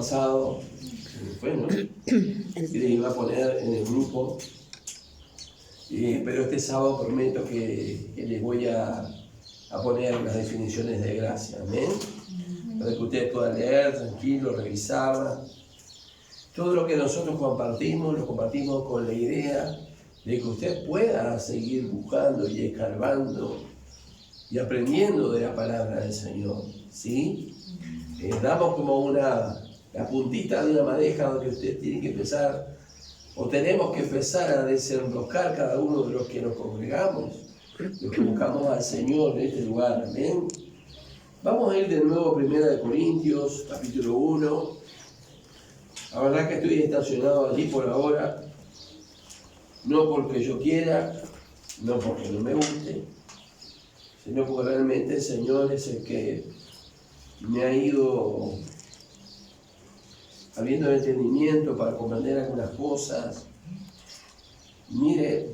sábado pasado, fue, ¿no? Que les iba a poner en el grupo, pero este sábado prometo que les voy a poner las definiciones de gracia, ¿amén? Para que ustedes puedan leer tranquilo, revisarla. Todo lo que nosotros compartimos, lo compartimos con la idea de que usted pueda seguir buscando y escarbando y aprendiendo de la palabra del Señor, ¿sí? Damos como la puntita de una madeja donde usted tiene que empezar, o tenemos que empezar a desenroscar cada uno de los que nos congregamos, los que buscamos al Señor en este lugar, amén. Vamos a ir de nuevo a 1 Corintios, capítulo 1. La verdad que estoy estacionado allí por ahora, no porque yo quiera, no porque no me guste, sino porque realmente el Señor es el que me ha ido habiendo entendimiento para comprender algunas cosas. Mire,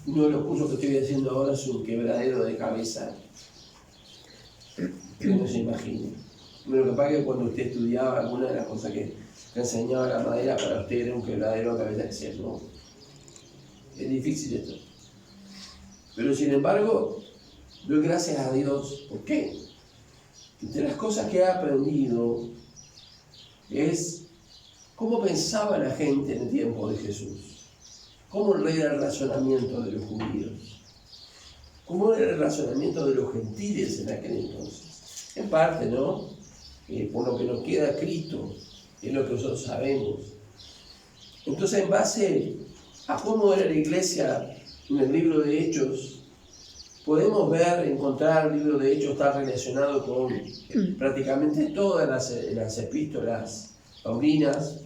uno de los cursos que estoy haciendo ahora es un quebradero de cabeza que no se imagina. Lo que pasa es que cuando usted estudiaba alguna de las cosas que enseñaba la madera, para usted era un quebradero de cabeza, decía, no, es difícil esto. Pero sin embargo, doy gracias a Dios. ¿Por qué? Entre las cosas que he aprendido es cómo pensaba la gente en el tiempo de Jesús, cómo era el razonamiento de los judíos, cómo era el razonamiento de los gentiles en aquel entonces. En parte, ¿no? Por lo que nos queda Cristo, es lo que nosotros sabemos. Entonces, en base a cómo era la iglesia en el libro de Hechos, podemos encontrar el libro de Hechos está relacionado con prácticamente todas las epístolas paulinas.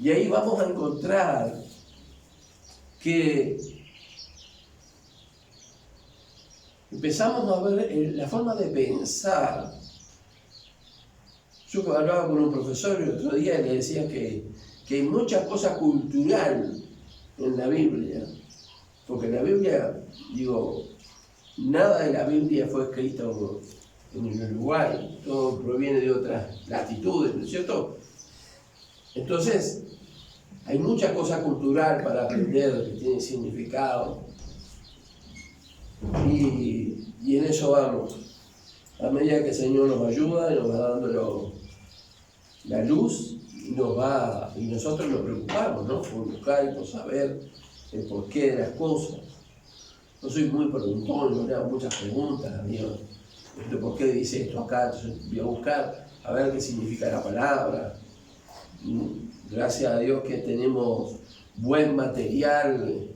Y ahí vamos a encontrar que empezamos a ver la forma de pensar. Yo hablaba con un profesor el otro día y le decía que hay mucha cosa cultural en la Biblia, porque en la Biblia, nada de la Biblia fue escrito en el Uruguay, todo proviene de otras latitudes, ¿no es cierto? Entonces, hay mucha cosa cultural para aprender que tiene significado, y en eso vamos. A medida que el Señor nos ayuda y nos va dando la luz, y nosotros nos preocupamos, ¿no? Por buscar y por saber el porqué de las cosas. No soy muy preguntón, no le hago muchas preguntas a Dios. ¿Por qué dice esto acá? Entonces voy a buscar a ver qué significa la palabra. Gracias a Dios que tenemos buen material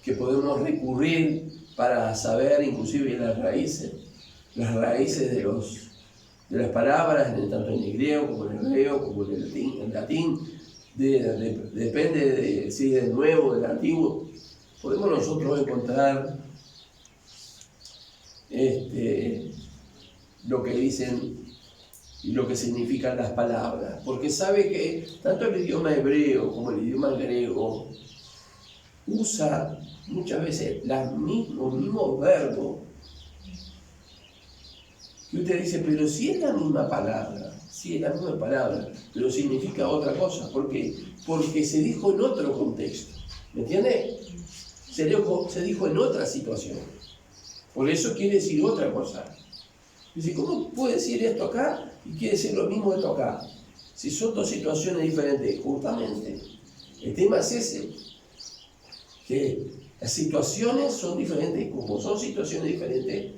que podemos recurrir para saber inclusive las raíces de las palabras, tanto en el griego como en el hebreo, como en el latín, depende si es del nuevo o del antiguo. Podemos nosotros encontrar lo que dicen y lo que significan las palabras, porque sabe que tanto el idioma hebreo como el idioma griego usa muchas veces los mismos verbos que usted dice, pero si es la misma palabra, pero significa otra cosa. ¿Por qué? Porque se dijo en otro contexto, ¿me entiende? Se dijo en otra situación, por eso quiere decir otra cosa. Dice, ¿cómo puede decir esto acá y quiere decir lo mismo esto acá? Si son dos situaciones diferentes. Justamente, el tema es ese, que las situaciones son diferentes. Como son situaciones diferentes,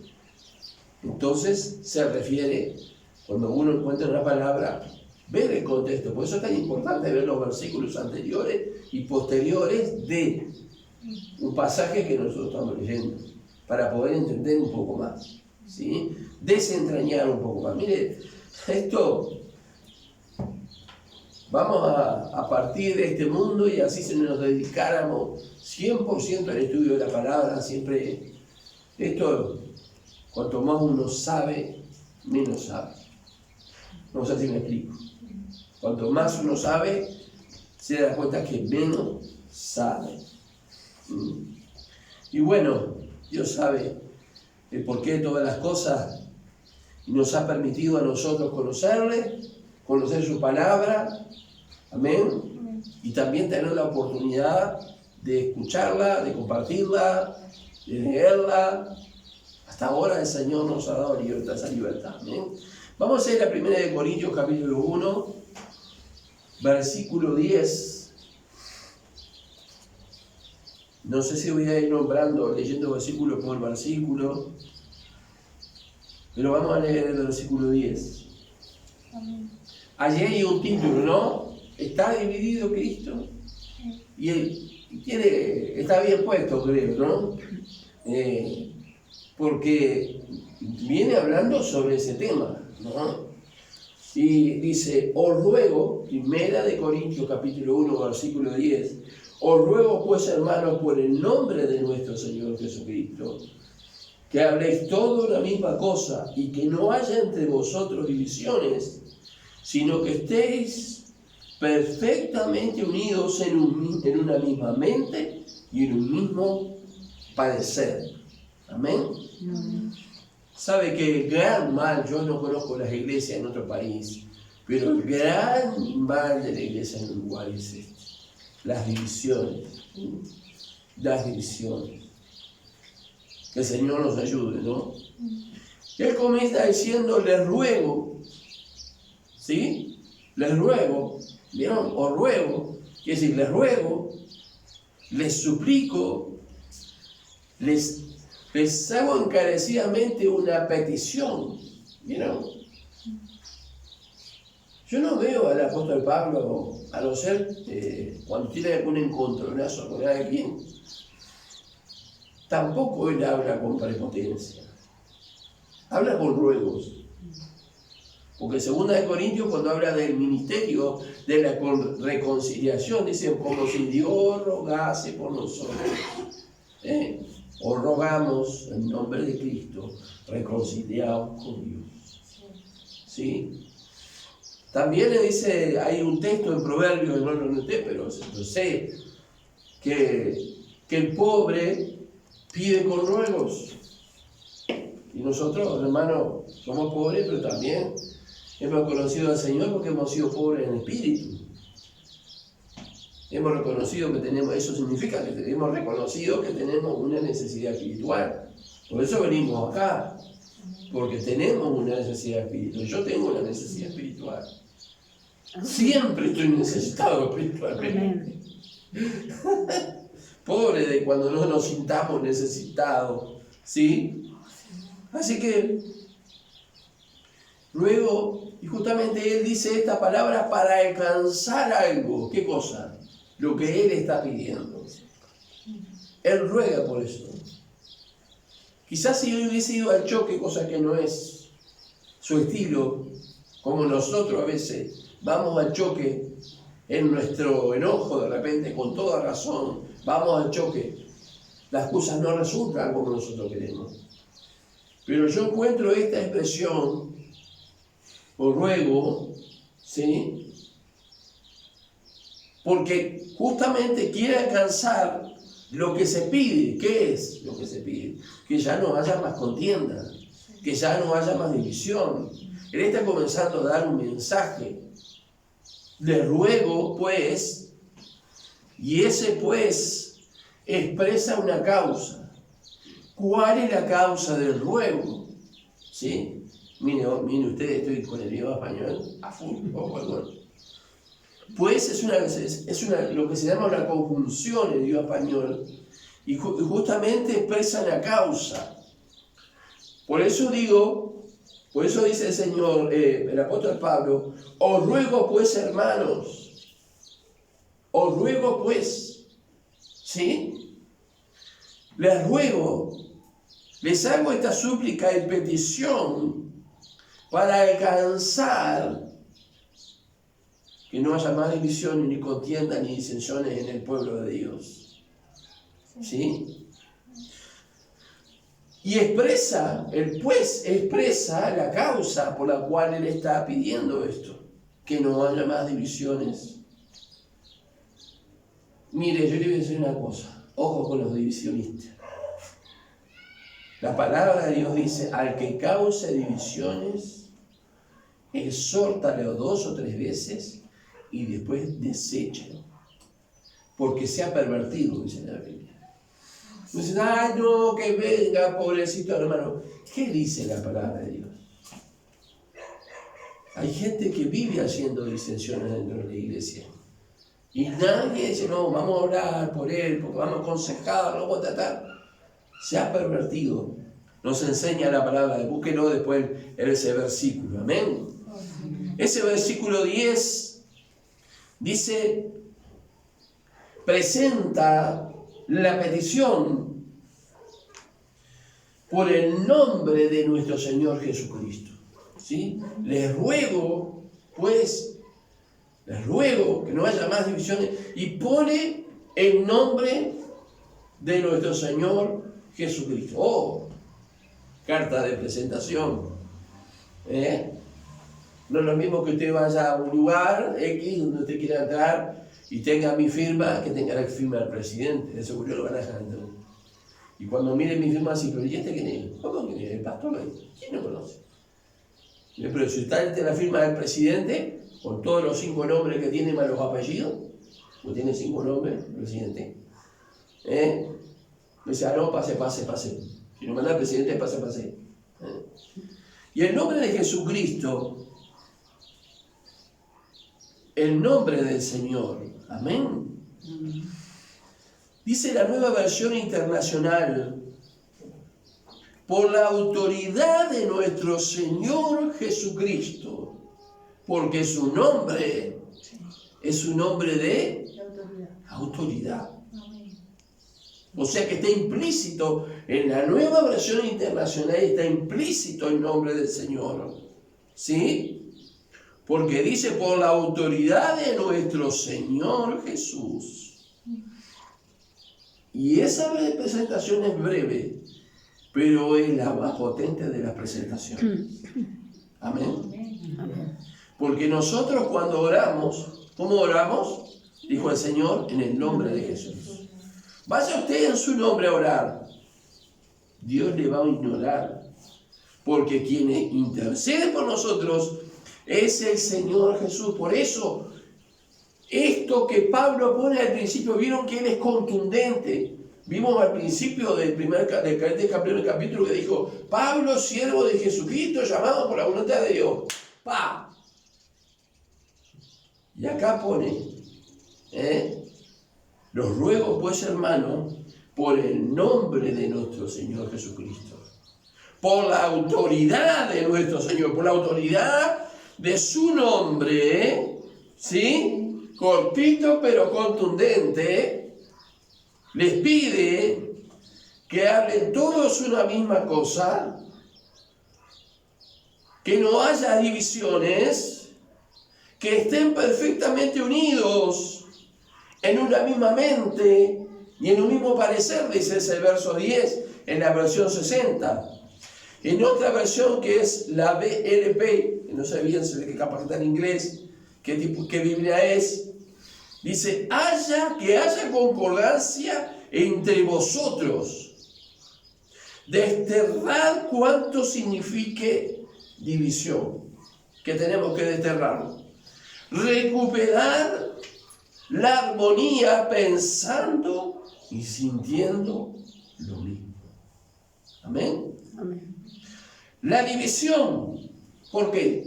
entonces se refiere, cuando uno encuentra una palabra, ver el contexto. Por eso es tan importante ver los versículos anteriores y posteriores de un pasaje que nosotros estamos leyendo, para poder entender un poco más, ¿sí? Desentrañar un poco más. Mire, esto, vamos a partir de este mundo, y así si nos dedicáramos 100% al estudio de la palabra, siempre esto, cuanto más uno sabe, menos sabe. No sé si me explico. Cuanto más uno sabe, se da cuenta que menos sabe. Y bueno, Dios sabe el porqué de todas las cosas, y nos ha permitido a nosotros conocerle, conocer su palabra, amén, y también tener la oportunidad de escucharla, de compartirla, de leerla. Hasta ahora el Señor nos ha dado libertad, esa libertad, amén. Vamos a ir a 1 Corintios capítulo 1, versículo 10. No sé si voy a ir nombrando, leyendo versículo por versículo, pero vamos a leer el versículo 10. Amén. Allí hay un título, ¿no? ¿Está dividido Cristo? Y está bien puesto, creo, ¿no? Porque viene hablando sobre ese tema, ¿no? Y dice, os ruego, 1 Corintios capítulo 1, versículo 10, os ruego pues, hermanos, por el nombre de nuestro Señor Jesucristo, que habléis todo la misma cosa y que no haya entre vosotros divisiones, sino que estéis perfectamente unidos en una misma mente y en un mismo padecer. Amén. Sabe que el gran mal, yo no conozco las iglesias en otro país, pero el gran mal de la iglesia en Uruguay es este: las divisiones. Las divisiones. Que el Señor nos ayude, ¿no? Él comienza diciendo, les ruego, ¿sí? Les ruego, ¿vieron? Os ruego, quiere decir, les ruego, les suplico, les hago encarecidamente una petición, ¿vieron? Yo no veo al apóstol Pablo, a no ser cuando tiene algún encontronazo con alguien, tampoco él habla con prepotencia, habla con ruegos. Porque 2 Corintios, cuando habla del ministerio de la reconciliación, dice como si Dios rogase por nosotros. O rogamos en nombre de Cristo, reconciliados con Dios. ¿Sí? También le dice, hay un texto en Proverbios, no lo noté, pero yo sé, que el pobre pide con ruegos. Y nosotros, hermanos, somos pobres, pero también hemos conocido al Señor porque hemos sido pobres en espíritu. Hemos reconocido que tenemos, eso significa que hemos reconocido que tenemos una necesidad espiritual. Por eso venimos acá, porque tenemos una necesidad espiritual. Yo tengo una necesidad espiritual. Siempre estoy necesitado espiritualmente. Pobre de cuando no nos sintamos necesitados, ¿sí? Así que luego, y justamente él dice esta palabra para alcanzar algo. ¿Qué cosa? Lo que él está pidiendo. Él ruega por eso. Quizás si él hubiese ido al choque, cosa que no es su estilo, como nosotros a veces vamos al choque en nuestro enojo, de repente, con toda razón, vamos al choque. Las cosas no resultan como nosotros queremos. Pero yo encuentro esta expresión, os ruego, ¿sí? Porque justamente quiere alcanzar lo que se pide. ¿Qué es lo que se pide? Que ya no haya más contienda, que ya no haya más división. Él está comenzando a dar un mensaje. Les ruego, pues, y ese pues expresa una causa. ¿Cuál es la causa del ruego? ¿Sí? Mire ustedes, estoy con el idioma español a full, bueno. Pues es lo que se llama una conjunción en el idioma español, y justamente expresa la causa. Por eso dice el Señor, el apóstol Pablo, os ruego pues, hermanos, os ruego pues, ¿sí? Les ruego, les hago esta súplica en petición para alcanzar que no haya más divisiones, ni contiendas, ni disensiones en el pueblo de Dios. ¿Sí? Y el pues expresa la causa por la cual él está pidiendo esto, que no haya más divisiones. Mire, yo le voy a decir una cosa, ojo con los divisionistas. La palabra de Dios dice, al que cause divisiones, exhórtale 2 o 3 veces y después deséchalo, porque se ha pervertido, dice la Biblia. Dicen, ay no, que venga, pobrecito hermano. ¿Qué dice la palabra de Dios? Hay gente que vive haciendo disensiones dentro de la iglesia. Y nadie dice, no, vamos a orar por él, porque vamos a aconsejar, vamos a tratar. Se ha pervertido. Nos enseña la palabra, búsquelo después en ese versículo. Amén. Ese versículo 10 dice, presenta la petición por el nombre de nuestro Señor Jesucristo. ¿Sí? Les ruego, pues, que no haya más divisiones, y pone el nombre de nuestro Señor Jesucristo. Oh, carta de presentación. No es lo mismo que usted vaya a un lugar X donde usted quiera entrar y tenga mi firma, que tenga la firma del presidente. De seguro lo van a dejar entrar. Y cuando mire mi firma así, pero ¿y este quién es? ¿Cómo quién es? ¿El pastor? ¿Quién no conoce? Pero si usted tiene la firma del presidente, con todos los 5 nombres que tiene más los apellidos, ¿no tiene 5 nombres el presidente? Me dice, no, pase. Si no manda el presidente, pase. Y el nombre de Jesucristo, el nombre del Señor, amén. Dice la Nueva Versión Internacional, por la autoridad de nuestro Señor Jesucristo, porque su nombre es un nombre de autoridad. O sea que está implícito en la Nueva Versión Internacional, está implícito el nombre del Señor. ¿Sí? Porque dice, por la autoridad de nuestro Señor Jesús. Y esa presentación es breve, pero es la más potente de las presentaciones. Amén. Porque nosotros cuando oramos, ¿cómo oramos? Dijo el Señor, en el nombre de Jesús. Vaya usted en su nombre a orar. Dios le va a ignorar. Porque quien intercede por nosotros es el Señor Jesús. Por eso, esto que Pablo pone al principio, vieron que él es contundente. Vimos al principio del primer capítulo que dijo, Pablo, siervo de Jesucristo, llamado por la voluntad de Dios. ¡Pa! Y acá pone, los ruego pues, hermanos, por el nombre de nuestro Señor Jesucristo, por la autoridad de nuestro Señor, por la autoridad de su nombre, ¿sí? Cortito pero contundente, les pide que hablen todos una misma cosa, que no haya divisiones, que estén perfectamente unidos en una misma mente y en un mismo parecer, dice ese verso 10 en la versión 60. En otra versión que es la BLP, que no sé bien, se ve que capaz está en inglés, qué Biblia es, dice, que haya concordancia entre vosotros, desterrad cuanto signifique división, que tenemos que desterrarlo. Recuperar la armonía pensando y sintiendo lo mismo. Amén. Amén. La división, ¿por qué?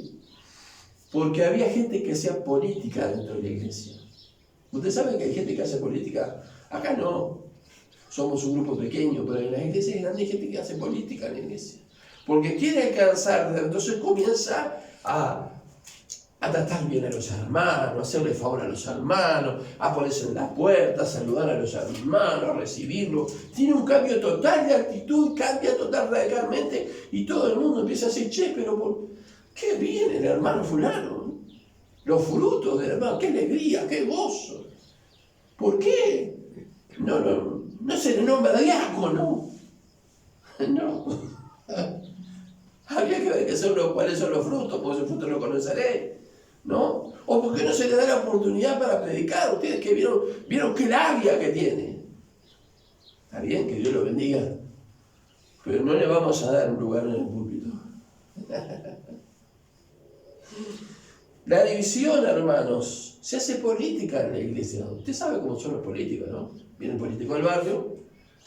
Porque había gente que hacía política dentro de la iglesia. Ustedes saben que hay gente que hace política. Acá no, somos un grupo pequeño, pero en las iglesias grandes hay gente que hace política en la iglesia. Porque quiere alcanzar, entonces comienza a tratar bien a los hermanos, a hacerle favor a los hermanos, a ponerse en las puertas, a saludar a los hermanos, a recibirlos. Tiene un cambio total de actitud, cambia total radicalmente y todo el mundo empieza a decir, che, pero ¿por qué viene el hermano fulano? Los frutos del hermano, qué alegría, qué gozo. ¿Por qué? No se le nombra diácono. No. Habría que ver cuáles son los frutos, porque esos frutos los conoceré. ¿No? O porque no se le da la oportunidad para predicar. Ustedes que vieron qué labia que tiene. Está bien, que Dios lo bendiga. pero no le vamos a dar un lugar en el púlpito. La división, hermanos, se hace política en la iglesia. Usted sabe cómo son los políticos, ¿no? Viene el político del barrio,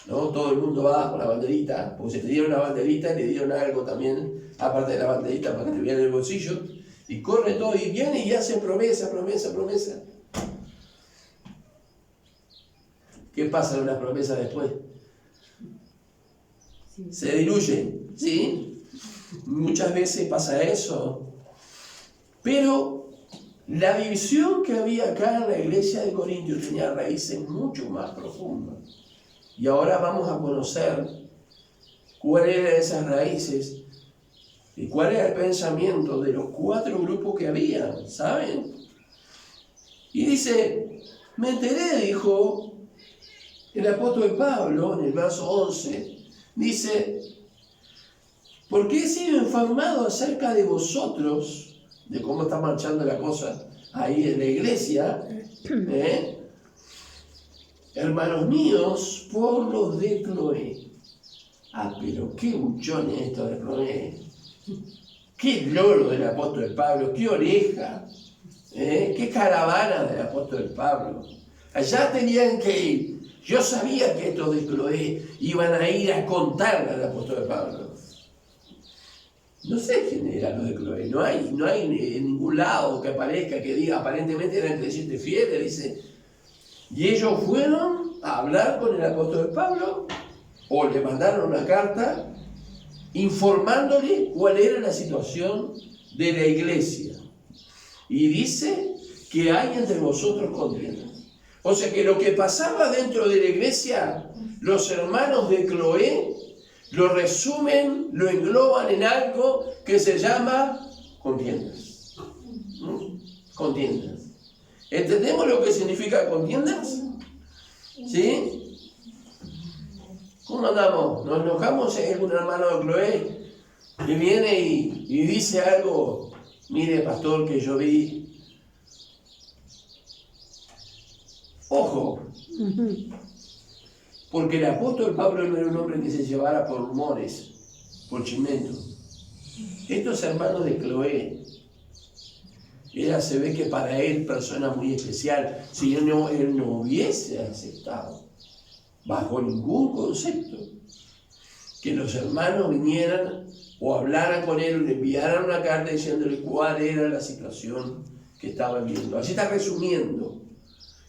¿no? Todo el mundo va con la banderita, porque si te dieron una banderita, le dieron algo también, aparte de la banderita, para que te vean en el bolsillo, y corre todo, y viene y hace promesa. ¿Qué pasa con las promesas después? Se diluyen, ¿sí? Muchas veces pasa eso. Pero la división que había acá en la iglesia de Corinto tenía raíces mucho más profundas. Y ahora vamos a conocer cuáles eran esas raíces y cuál era el pensamiento de los 4 grupos que había, ¿saben? Y dice, me enteré, dijo el apóstol Pablo en el verso 11, dice, porque he sido informado acerca de vosotros, de cómo está marchando la cosa ahí en la iglesia, hermanos míos, por los de Cloé. Ah, pero qué buchones esto de Cloé. Qué loro del apóstol Pablo, qué oreja, qué caravana del apóstol Pablo. Allá tenían que ir. Yo sabía que estos de Cloé iban a ir a contarle al apóstol Pablo. No sé quién eran los de Cloé, no hay en ningún lado que aparezca, que diga, aparentemente eran creyentes fieles, dice. Y ellos fueron a hablar con el apóstol Pablo, o le mandaron una carta, informándole cuál era la situación de la iglesia. Y dice que hay entre vosotros contienda. O sea que lo que pasaba dentro de la iglesia, los hermanos de Cloé lo resumen, lo engloban en algo que se llama contiendas. Contiendas. ¿Entendemos lo que significa contiendas? ¿Sí? ¿Cómo andamos? ¿Nos enojamos si hay algún hermano de Cloé que viene y dice algo? Mire, pastor, que yo vi. Ojo. Porque el apóstol Pablo no era un hombre que se llevara por rumores, por chismento. Estos hermanos de Cloé, se ve que para él, persona muy especial, si él no hubiese aceptado, bajo ningún concepto, que los hermanos vinieran o hablaran con él o le enviaran una carta diciéndole cuál era la situación que estaban viendo. Así está resumiendo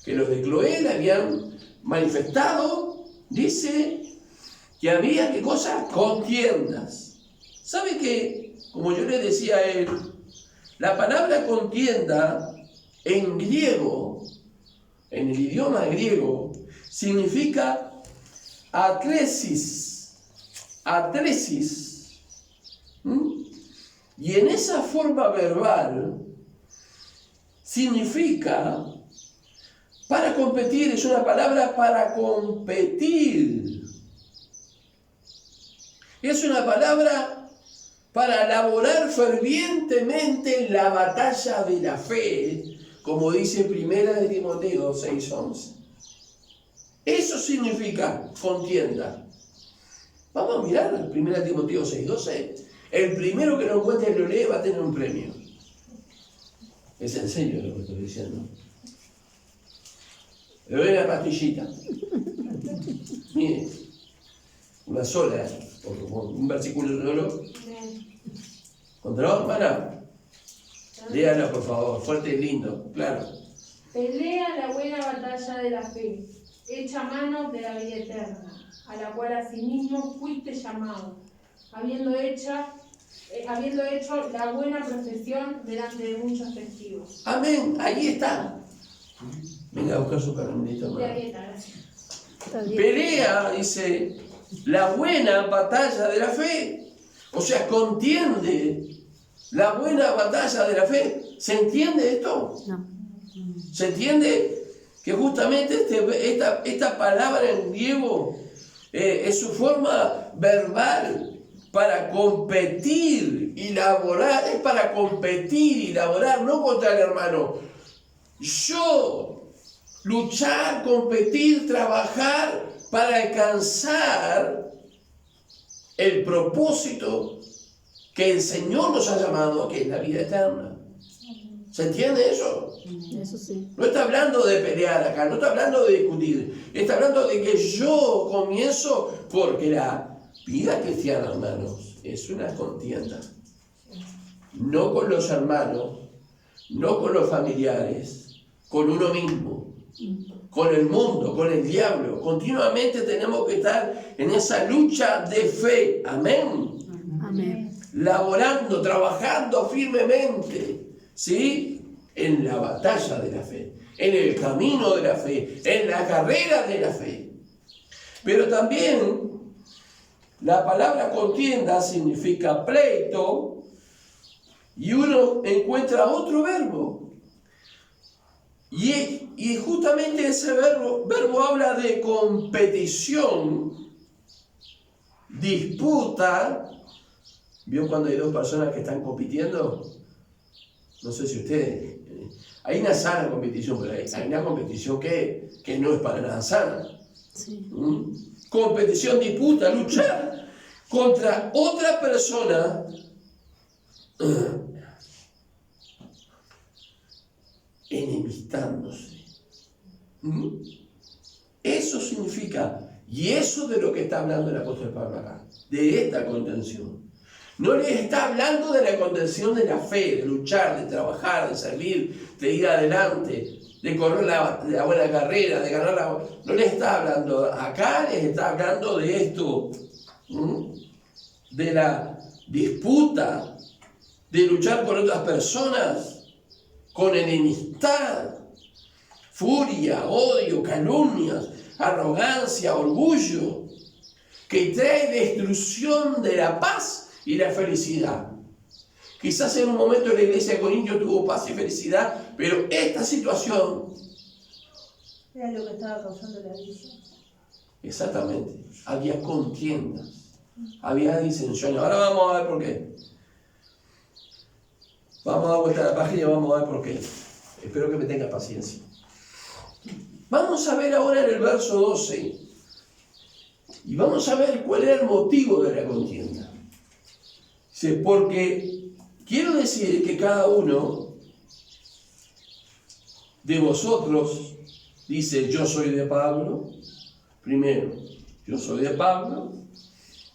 que los de Cloé le habían manifestado. Dice que había, ¿qué cosa? Contiendas. ¿Sabe qué? Como yo le decía a él, la palabra contienda en griego, en el idioma griego, significa atresis. Atresis. Y en esa forma verbal significa para competir, es una palabra para competir. Es una palabra para laborar fervientemente en la batalla de la fe, como dice 1 Timoteo 6:11. Eso significa contienda. Vamos a mirar 1 Timoteo 6:12. El primero que lo encuentre y lo lee va a tener un premio. Es en serio lo que estoy diciendo. Le doy una pastillita. Mire, una sola, un versículo solo. ¿Controló, hermana? Léala, por favor, fuerte y lindo, claro. Pelea la buena batalla de la fe, echa mano de la vida eterna, a la cual asimismo fuiste llamado, habiendo hecho la buena profesión delante de muchos testigos. Amén, allí está. Venga a buscar su caramelito, De hermano. aquí está, gracias. Pelea, dice, la buena batalla de la fe. O sea, contiende la buena batalla de la fe. ¿Se entiende esto? No. ¿Se entiende? Que justamente esta palabra en griego es su forma verbal para competir y laborar. Es para competir y laborar, no contra el hermano. Yo, luchar, competir, trabajar para alcanzar el propósito que el Señor nos ha llamado, que es la vida eterna. ¿Se entiende eso? Eso sí. No está hablando de pelear acá, no está hablando de discutir, está hablando de que yo comienzo, porque la vida cristiana, hermanos, es una contienda. No con los hermanos, no con los familiares, con uno mismo, con el mundo, con el diablo. Continuamente tenemos que estar en esa lucha de fe. Amén. Amén. Laborando, trabajando firmemente, ¿sí? En la batalla de la fe, en el camino de la fe, en la carrera de la fe. Pero también la palabra contienda significa pleito y uno encuentra otro verbo. Y justamente ese verbo habla de competición, disputa. ¿Vio cuando hay dos personas que están compitiendo? No sé si ustedes... Hay una sana competición, pero hay una competición que no es para nada sana. Sí. Competición, disputa, luchar contra otra persona enemistándose. Eso significa, y eso de lo que está hablando el apóstol Pablo acá, de esta contención. No les está hablando de la contención de la fe, de luchar, de trabajar, de servir, de ir adelante, de correr la buena carrera, de ganar la... No les está hablando, acá les está hablando de esto, de la disputa, de luchar con otras personas, con enemistad, furia, odio, calumnias, arrogancia, orgullo, que trae destrucción de la paz y la felicidad. Quizás en un momento la iglesia de Corinto tuvo paz y felicidad, pero esta situación... Era lo que estaba causando la división. Exactamente. Había contiendas, había disensiones. Ahora vamos a ver por qué. Vamos a dar vuelta a la página y vamos a ver por qué. Espero que me tenga paciencia. Vamos a ver ahora en el verso 12. Y vamos a ver cuál era el motivo de la contienda. Porque quiero decir que cada uno de vosotros dice, yo soy de Pablo. Primero, yo soy de Pablo,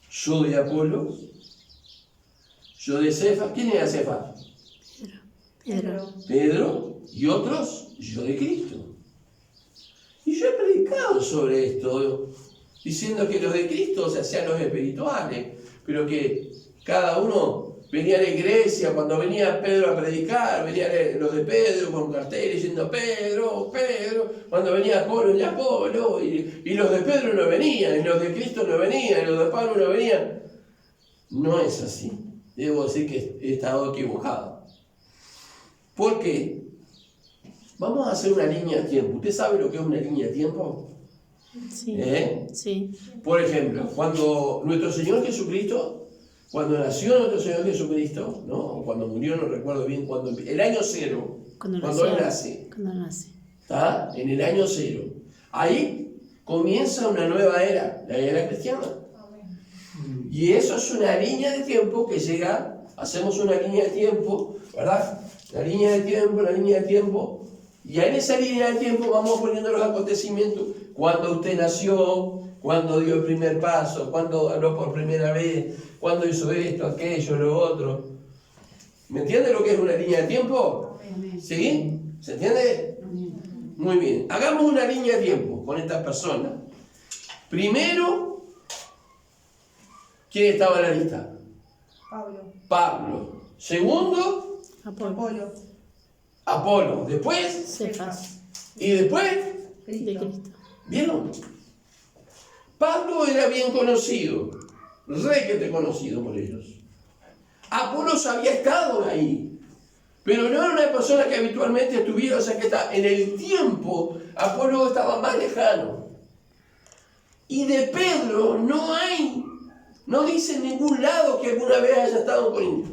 yo de Apolo, yo de Cefas. ¿Quién era Cefas? Pedro. Y otros, yo de Cristo. Y yo he predicado sobre esto, diciendo que los de Cristo se hacían los espirituales, pero que cada uno venía a la iglesia, cuando venía Pedro a predicar, venían los de Pedro con carteles diciendo Pedro, Pedro, cuando venía Apolo y Apolo, y los de Pedro no venían, y los de Cristo no venían, y los de Pablo no venían. No es así. Debo decir que he estado equivocado. ¿Por qué? Vamos a hacer una línea de tiempo. ¿Usted sabe lo que es una línea de tiempo? Sí. Sí. Por ejemplo, cuando nuestro Señor Jesucristo, cuando nació nuestro Señor Jesucristo, ¿no? O cuando murió, no recuerdo bien, el año cero, cuando Él nace. Cuando nace. ¿Está? En el año cero. Ahí comienza una nueva era, la era cristiana. Y eso es una línea de tiempo que llega, hacemos una línea de tiempo, ¿verdad? La línea de tiempo. Y en esa línea de tiempo vamos poniendo los acontecimientos. Cuando usted nació, cuando dio el primer paso, cuando habló por primera vez, cuando hizo esto, aquello, lo otro. ¿Me entiende lo que es una línea de tiempo? ¿Sí? ¿Se entiende? Muy bien. Hagamos una línea de tiempo con estas personas. Primero, ¿quién estaba en la lista? Pablo. Segundo, Apolo. Después, Cefas. y después, De Cristo. ¿vieron? Pablo era bien conocido, requete conocido por ellos. Apolos había estado ahí, pero no era una persona que habitualmente estuviera, o sea que está en el tiempo, Apolo estaba más lejano. Y de Pedro no dice en ningún lado que alguna vez haya estado en Corinto.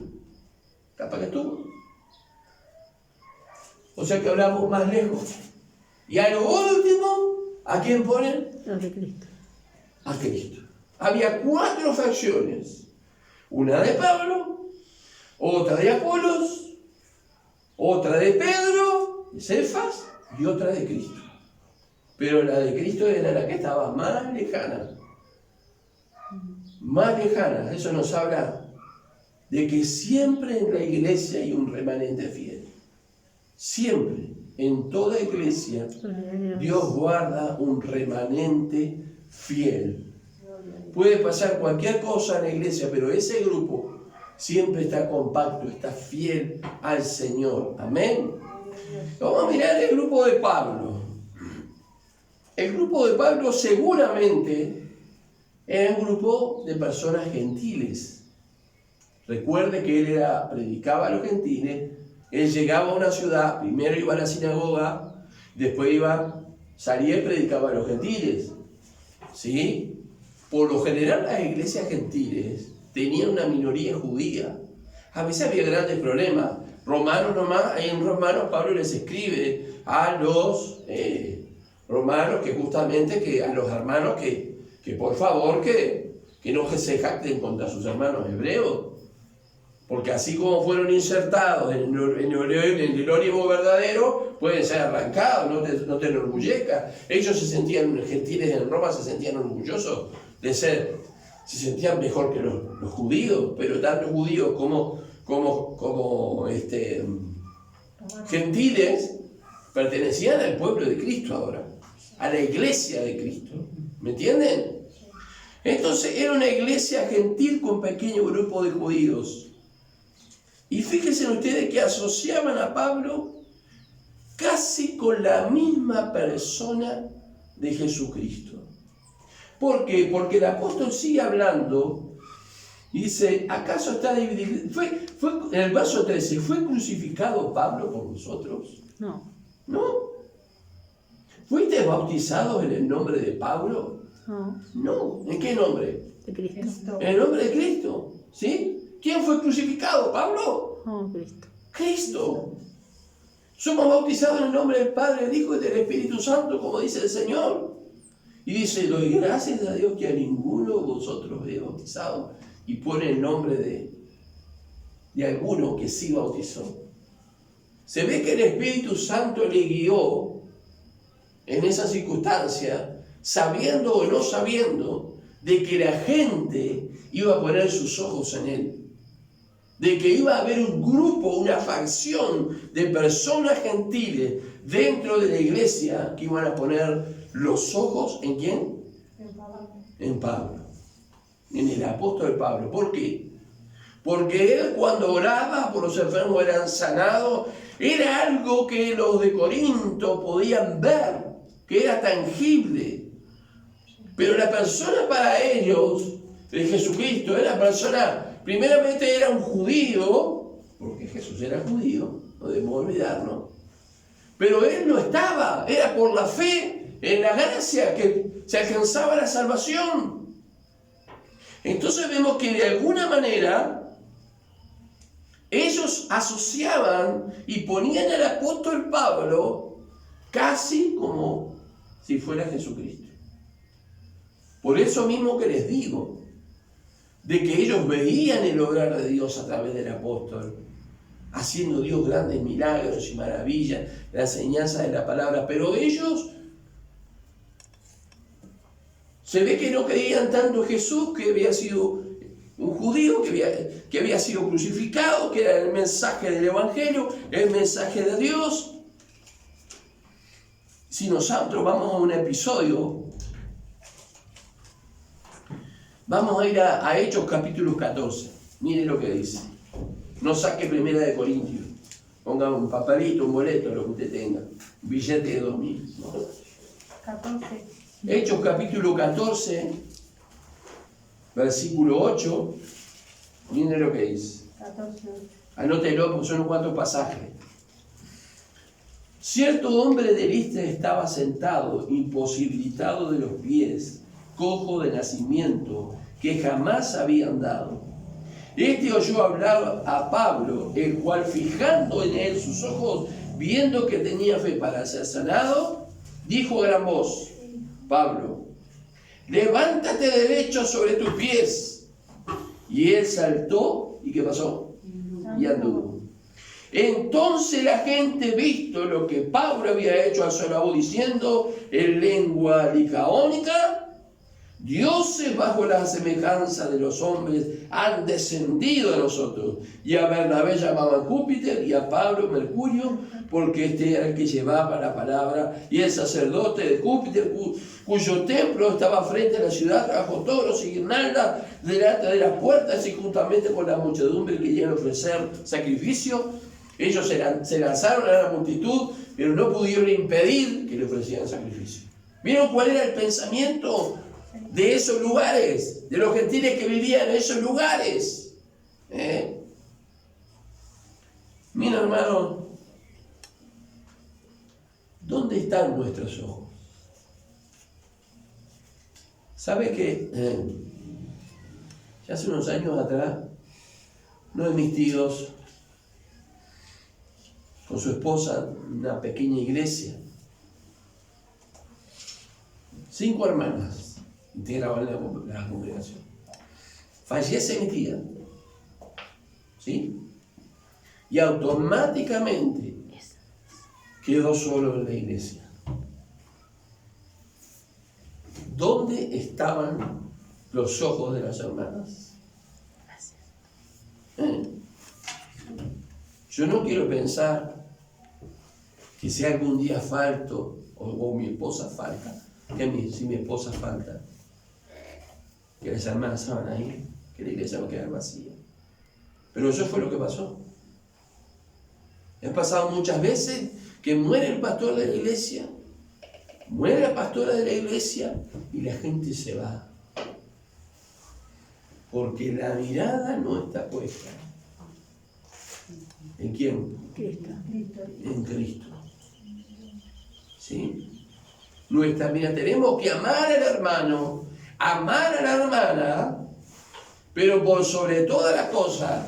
Capaz que estuvo. O sea que hablamos más lejos. Y a lo último, ¿a quién ponen? Los de Cristo. A Cristo. había 4 facciones. Una de Pablo, otra de Apolos, otra de Pedro, de Cefas, y otra de Cristo. Pero la de Cristo era la que estaba más lejana. Más lejana. Eso nos habla de que siempre en la iglesia hay un remanente fiel. Siempre, en toda iglesia, Dios guarda un remanente fiel. Puede pasar cualquier cosa en la iglesia, pero ese grupo siempre está compacto, está fiel al Señor. Amén. Vamos a mirar el grupo de Pablo. El grupo de Pablo seguramente era un grupo de personas gentiles. Recuerde que él predicaba a los gentiles. Él llegaba a una ciudad, primero iba a la sinagoga, después salía y predicaba a los gentiles. ¿Sí? Por lo general las iglesias gentiles tenían una minoría judía. A veces había grandes problemas. Romanos nomás, ahí en Romanos Pablo les escribe a los romanos que justamente, a los hermanos que por favor que no se jacten contra sus hermanos hebreos. Porque así como fueron insertados en el ónimo verdadero, pueden ser arrancados, no te enorgullezcas. Ellos gentiles en Roma se sentían orgullosos de ser, se sentían mejor que los judíos, pero tanto judíos como gentiles pertenecían al pueblo de Cristo ahora, a la iglesia de Cristo. ¿Me entienden? Entonces era una iglesia gentil con pequeño grupo de judíos. Y fíjense ustedes que asociaban a Pablo casi con la misma persona de Jesucristo. ¿Por qué? Porque el apóstol sigue hablando y dice, ¿acaso está dividido? En el verso 13, ¿fue crucificado Pablo por vosotros? No. ¿No? ¿Fuiste bautizados en el nombre de Pablo? No. No. ¿En qué nombre? De Cristo. En el nombre de Cristo. ¿Sí? ¿Quién fue crucificado? ¿Pablo? No, Cristo. Cristo. Somos bautizados en el nombre del Padre, del Hijo y del Espíritu Santo, como dice el Señor. Y dice, doy gracias a Dios que a ninguno de vosotros he bautizado. Y pone el nombre de alguno que sí bautizó. Se ve que el Espíritu Santo le guió en esa circunstancia, sabiendo o no sabiendo, de que la gente iba a poner sus ojos en él. De que iba a haber un grupo, una facción de personas gentiles dentro de la iglesia que iban a poner los ojos ¿en quién? En Pablo. En el apóstol Pablo. ¿Por qué? Porque él cuando oraba por los enfermos eran sanados, era algo que los de Corinto podían ver, que era tangible. Pero la persona para ellos, de Jesucristo, era persona, primeramente era un judío, porque Jesús era judío, no debemos olvidarnos. Pero él no estaba, era por la fe, en la gracia que se alcanzaba la salvación. Entonces vemos que de alguna manera ellos asociaban y ponían al apóstol Pablo casi como si fuera Jesucristo. Por eso mismo que les digo, de que ellos veían el obrar de Dios a través del apóstol, haciendo Dios grandes milagros y maravillas, la enseñanza de la palabra, pero ellos se ve que no creían tanto en Jesús, que había sido un judío, que había sido crucificado, que era el mensaje del Evangelio, el mensaje de Dios. Si nosotros vamos a un episodio, vamos a ir a Hechos capítulo 14. Miren lo que dice. No saque Primera de Corintios. Ponga un papelito, un boleto, lo que usted tenga. Un billete de 2000. ¿No? 14. Hechos capítulo 14, versículo 8. Miren lo que dice. 14. Anótelo porque son unos cuantos pasajes. Cierto hombre de Listra estaba sentado, imposibilitado de los pies, cojo de nacimiento, que jamás había andado. Este oyó hablar a Pablo, el cual fijando en él sus ojos, viendo que tenía fe para ser sanado, dijo a gran voz: Pablo, levántate derecho sobre tus pies. Y él saltó, ¿y qué pasó? Y anduvo. Entonces la gente, visto lo que Pablo había hecho a Solabó, diciendo en lengua licaónica, dioses bajo la semejanza de los hombres han descendido a nosotros. Y a Bernabé llamaban Júpiter y a Pablo Mercurio, porque este era el que llevaba la palabra, y el sacerdote de Júpiter, cuyo templo estaba frente a la ciudad, trajo toros y guirnaldas delante de las puertas, y juntamente con la muchedumbre que iban a ofrecer sacrificio. Ellos se lanzaron a la multitud, pero no pudieron impedir que le ofrecieran sacrificio. ¿Vieron cuál era el pensamiento de esos lugares, de los gentiles que vivían en esos lugares? Mira, hermano, ¿dónde están nuestros ojos? ¿Sabe que ya hace unos años atrás, uno de mis tíos, con su esposa, una pequeña iglesia, 5 hermanas integraban la congregación. Fallece mi tía, ¿sí? Y automáticamente quedó solo en la iglesia. ¿Dónde estaban los ojos de las hermanas? Yo no quiero pensar que si algún día falto o mi esposa falta, si mi esposa falta, que las hermanas estaban ahí, que la iglesia va a quedar vacía. Pero eso fue lo que pasó. Ha pasado muchas veces que muere el pastor de la iglesia, muere la pastora de la iglesia y la gente se va. Porque la mirada no está puesta. ¿En quién? Cristo. En Cristo. ¿Sí? Mira, tenemos que amar al hermano, amar a la hermana, pero por sobre todas las cosas,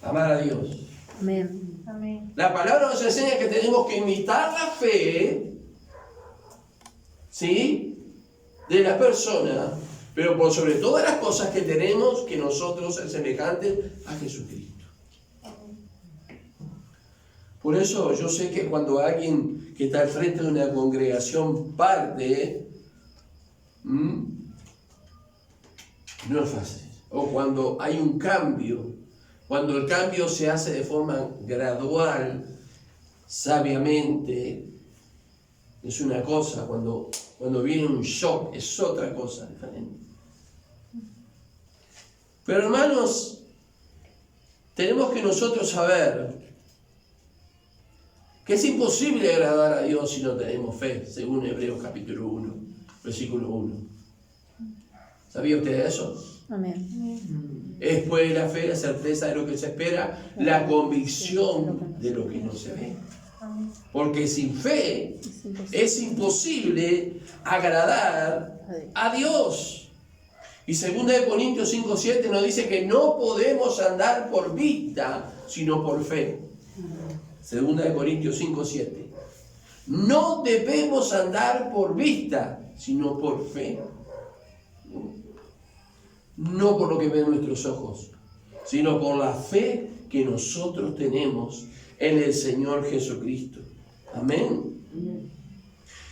amar a Dios. Amén. Amén. La palabra nos enseña que tenemos que imitar la fe, ¿sí?, de la persona, pero por sobre todas las cosas que tenemos que nosotros ser semejantes a Jesucristo. Por eso yo sé que cuando alguien que está al frente de una congregación parte, no es fácil. O cuando hay un cambio, cuando el cambio se hace de forma gradual, sabiamente, es una cosa. Cuando viene un shock, es otra cosa diferente. Pero hermanos, tenemos que nosotros saber que es imposible agradar a Dios si no tenemos fe, según Hebreos capítulo 1, versículo 1. ¿Sabía usted eso? Amén. Es pues la fe, la certeza de lo que se espera, la convicción de lo que no se ve. Porque sin fe es imposible agradar a Dios. Y 2 Corintios 5:7 nos dice que no podemos andar por vista, sino por fe. 2 Corintios 5:7. No debemos andar por vista, sino por fe. No por lo que ven nuestros ojos, sino por la fe que nosotros tenemos en el Señor Jesucristo. Amén.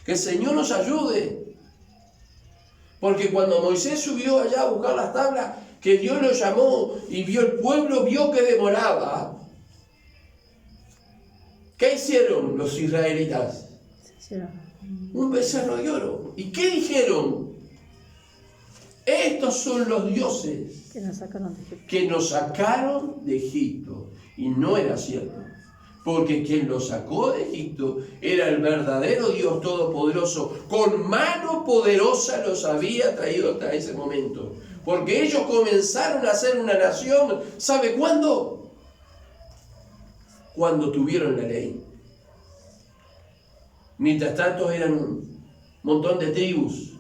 Que el Señor nos ayude. Porque cuando Moisés subió allá a buscar las tablas, que Dios lo llamó y vio el pueblo, vio que demoraba. ¿Qué hicieron los israelitas? Un becerro de oro. ¿Y qué dijeron? Estos son los dioses que nos sacaron de Egipto. Y no era cierto. Porque quien los sacó de Egipto era el verdadero Dios Todopoderoso. Con mano poderosa los había traído hasta ese momento. Porque ellos comenzaron a ser una nación. ¿Sabe cuándo? Cuando tuvieron la ley. Mientras tanto eran un montón de tribus.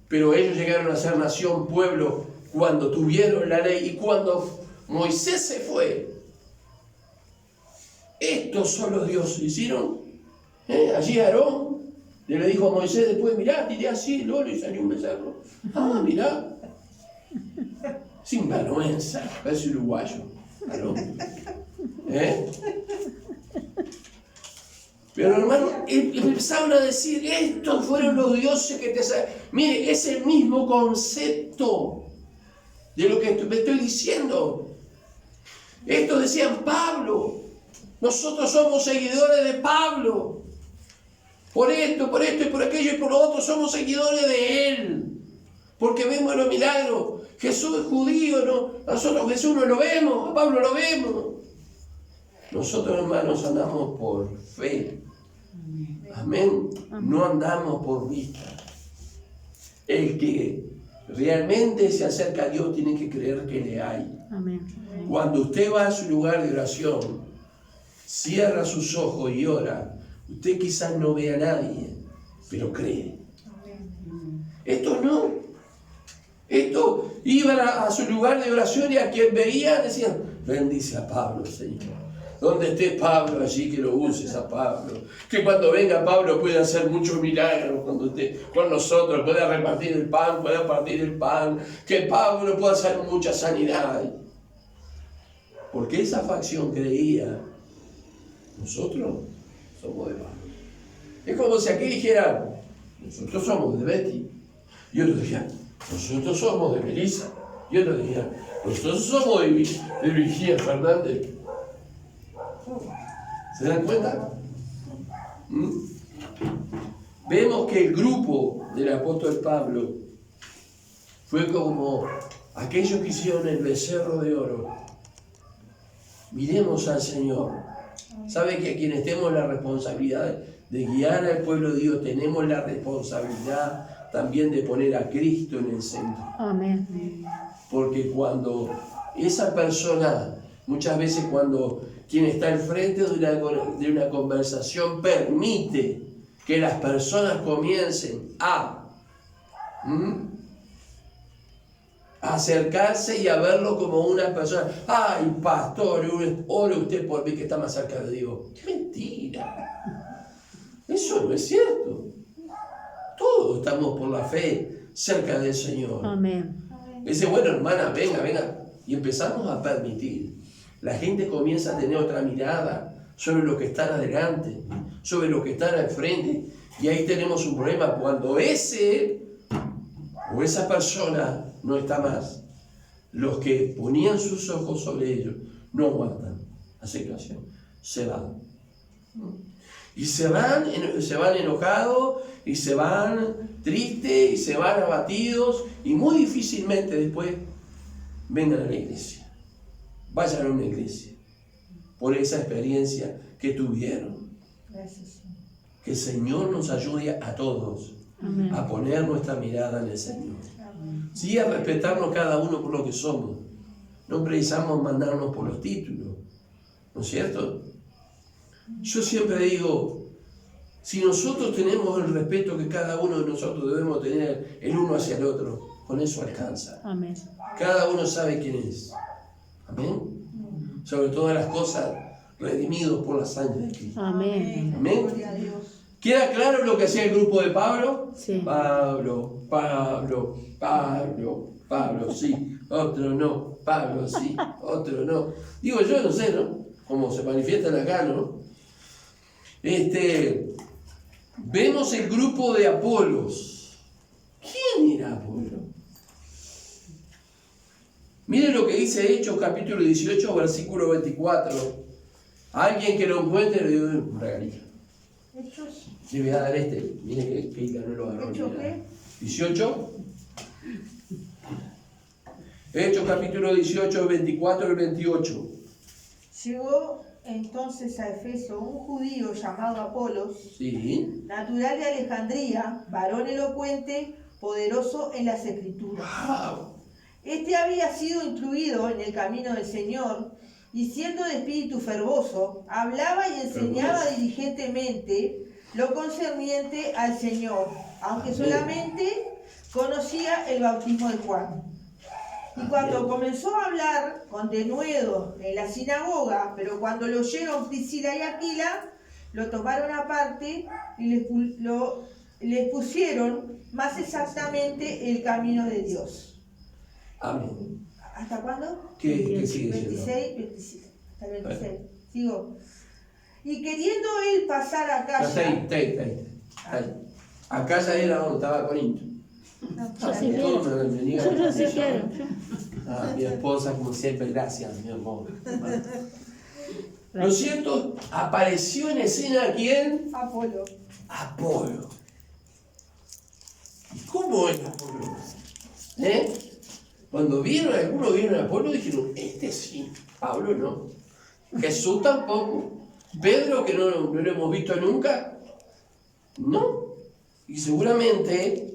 Pero ellos llegaron a ser nación, pueblo, cuando tuvieron la ley. Y cuando Moisés se fue, estos son los dioses. Hicieron allí Aarón Y le dijo a Moisés después, mirá, tiré así el oro y salió un becerro. Ah, mirá. Sin vergüenza, parece uruguayo. ¿No? Pero hermano, empezaron a decir, estos fueron los dioses que te... Mire, es el mismo concepto de lo que me estoy diciendo. Estos decían Pablo, nosotros somos seguidores de Pablo. Por esto y por aquello y por lo otro somos seguidores de él. Porque vemos los milagros. Jesús es judío, ¿no? Nosotros Jesús no lo vemos, a Pablo lo vemos. Nosotros, hermanos, andamos por fe. Amén. No andamos por vista. El que realmente se acerca a Dios tiene que creer que le hay. Amén. Cuando usted va a su lugar de oración, cierra sus ojos y ora, usted quizás no ve a nadie, pero cree. Esto no. Esto iban a su lugar de oración y a quien veía decían, bendice a Pablo, Señor. Donde esté Pablo allí, que lo uses a Pablo. Que cuando venga Pablo pueda hacer muchos milagros cuando esté con nosotros, pueda repartir el pan, pueda partir el pan. Que Pablo pueda hacer mucha sanidad. Porque esa facción creía, nosotros somos de Pablo. Es como si aquí dijeran, nosotros somos de Betty. Y otros dijeran, nosotros somos de Melissa. Y otros dijeran, nosotros somos de Virginia Fernández. ¿Se dan cuenta? Vemos que el grupo del apóstol Pablo fue como aquellos que hicieron el becerro de oro. Miremos al Señor. ¿Sabe que a quienes tenemos la responsabilidad de guiar al pueblo de Dios, tenemos la responsabilidad también de poner a Cristo en el centro? Amén. Porque cuando esa persona, muchas veces cuando quien está al frente de una conversación permite que las personas comiencen a acercarse y a verlo como una persona, ay pastor, ore usted por mí que está más cerca de Dios. Mentira, eso no es cierto. Todos estamos por la fe cerca del Señor. Amén. Dice, bueno hermana, venga, y empezamos a permitir. La gente comienza a tener otra mirada sobre lo que están adelante, sobre lo que están al frente, y ahí tenemos un problema cuando ese o esa persona no está más. Los que ponían sus ojos sobre ellos no aguantan la situación, se van. Y se van enojados, y se van tristes, y se van abatidos, y muy difícilmente después vengan a la iglesia. Vayan a una iglesia por esa experiencia que tuvieron. Gracias. Que el Señor nos ayude a todos. Amén. A poner nuestra mirada en el Señor. Amén. Sí, a respetarnos cada uno por lo que somos. No precisamos mandarnos por los títulos, ¿no es cierto? Yo siempre digo, si nosotros tenemos el respeto que cada uno de nosotros debemos tener el uno hacia el otro, con eso alcanza. Amén. Cada uno sabe quién es. Amén. Sobre todas las cosas, redimidos por la sangre de Cristo. Amén. Amén. ¿Queda claro lo que hacía el grupo de Pablo? Sí. Pablo, sí, otro no, Pablo, sí, otro no. Digo, yo no sé, ¿no? Como se manifiestan acá, ¿no? Vemos el grupo de Apolos. ¿Quién era Apolo? Mire lo que dice Hechos capítulo 18, versículo 24. A alguien que lo encuentre le doy un regalito. ¿Hechos? Le voy a dar mire que no lo agarró. ¿Hechos qué? 18. Hechos capítulo 18, 24 y 28. Llegó entonces a Efeso un judío llamado Apolos, Sí. natural de Alejandría, varón elocuente, poderoso en las Escrituras. Wow. Este había sido instruido en el camino del Señor, y siendo de espíritu fervoso, hablaba y enseñaba diligentemente lo concerniente al Señor, aunque solamente conocía el bautismo de Juan. Y cuando comenzó a hablar con denuedo en la sinagoga, pero cuando lo oyeron Priscila y Aquila, lo tomaron aparte y lo les pusieron más exactamente el camino de Dios. Amén. ¿Hasta cuándo? ¿Qué sigue diciendo? 26, 26, hasta el 26. Sigo. Y queriendo él pasar acá. Está ahí. Acá ya era donde estaba Corinto. sí quiero. Yo sí quiero. Mi esposa, como siempre, gracias, mi amor. Lo cierto, apareció en escena ¿quién? Apolo. Apolo. ¿Y cómo es Apolo? Cuando algunos vieron a Apolo, dijeron, este sí, Pablo no. Jesús tampoco. Pedro, que no lo hemos visto nunca, no. Y seguramente,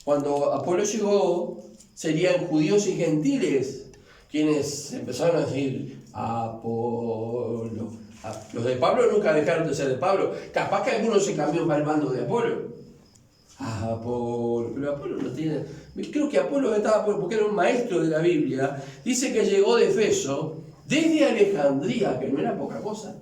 cuando Apolo llegó, serían judíos y gentiles quienes empezaron a decir, Apolo. Los de Pablo nunca dejaron de ser de Pablo. Capaz que algunos se cambió para el bando de Apolo. Apolo, pero Apolo no tiene... Creo que Apolo estaba porque era un maestro de la Biblia. Dice que llegó de Efeso, desde Alejandría, que no era poca cosa.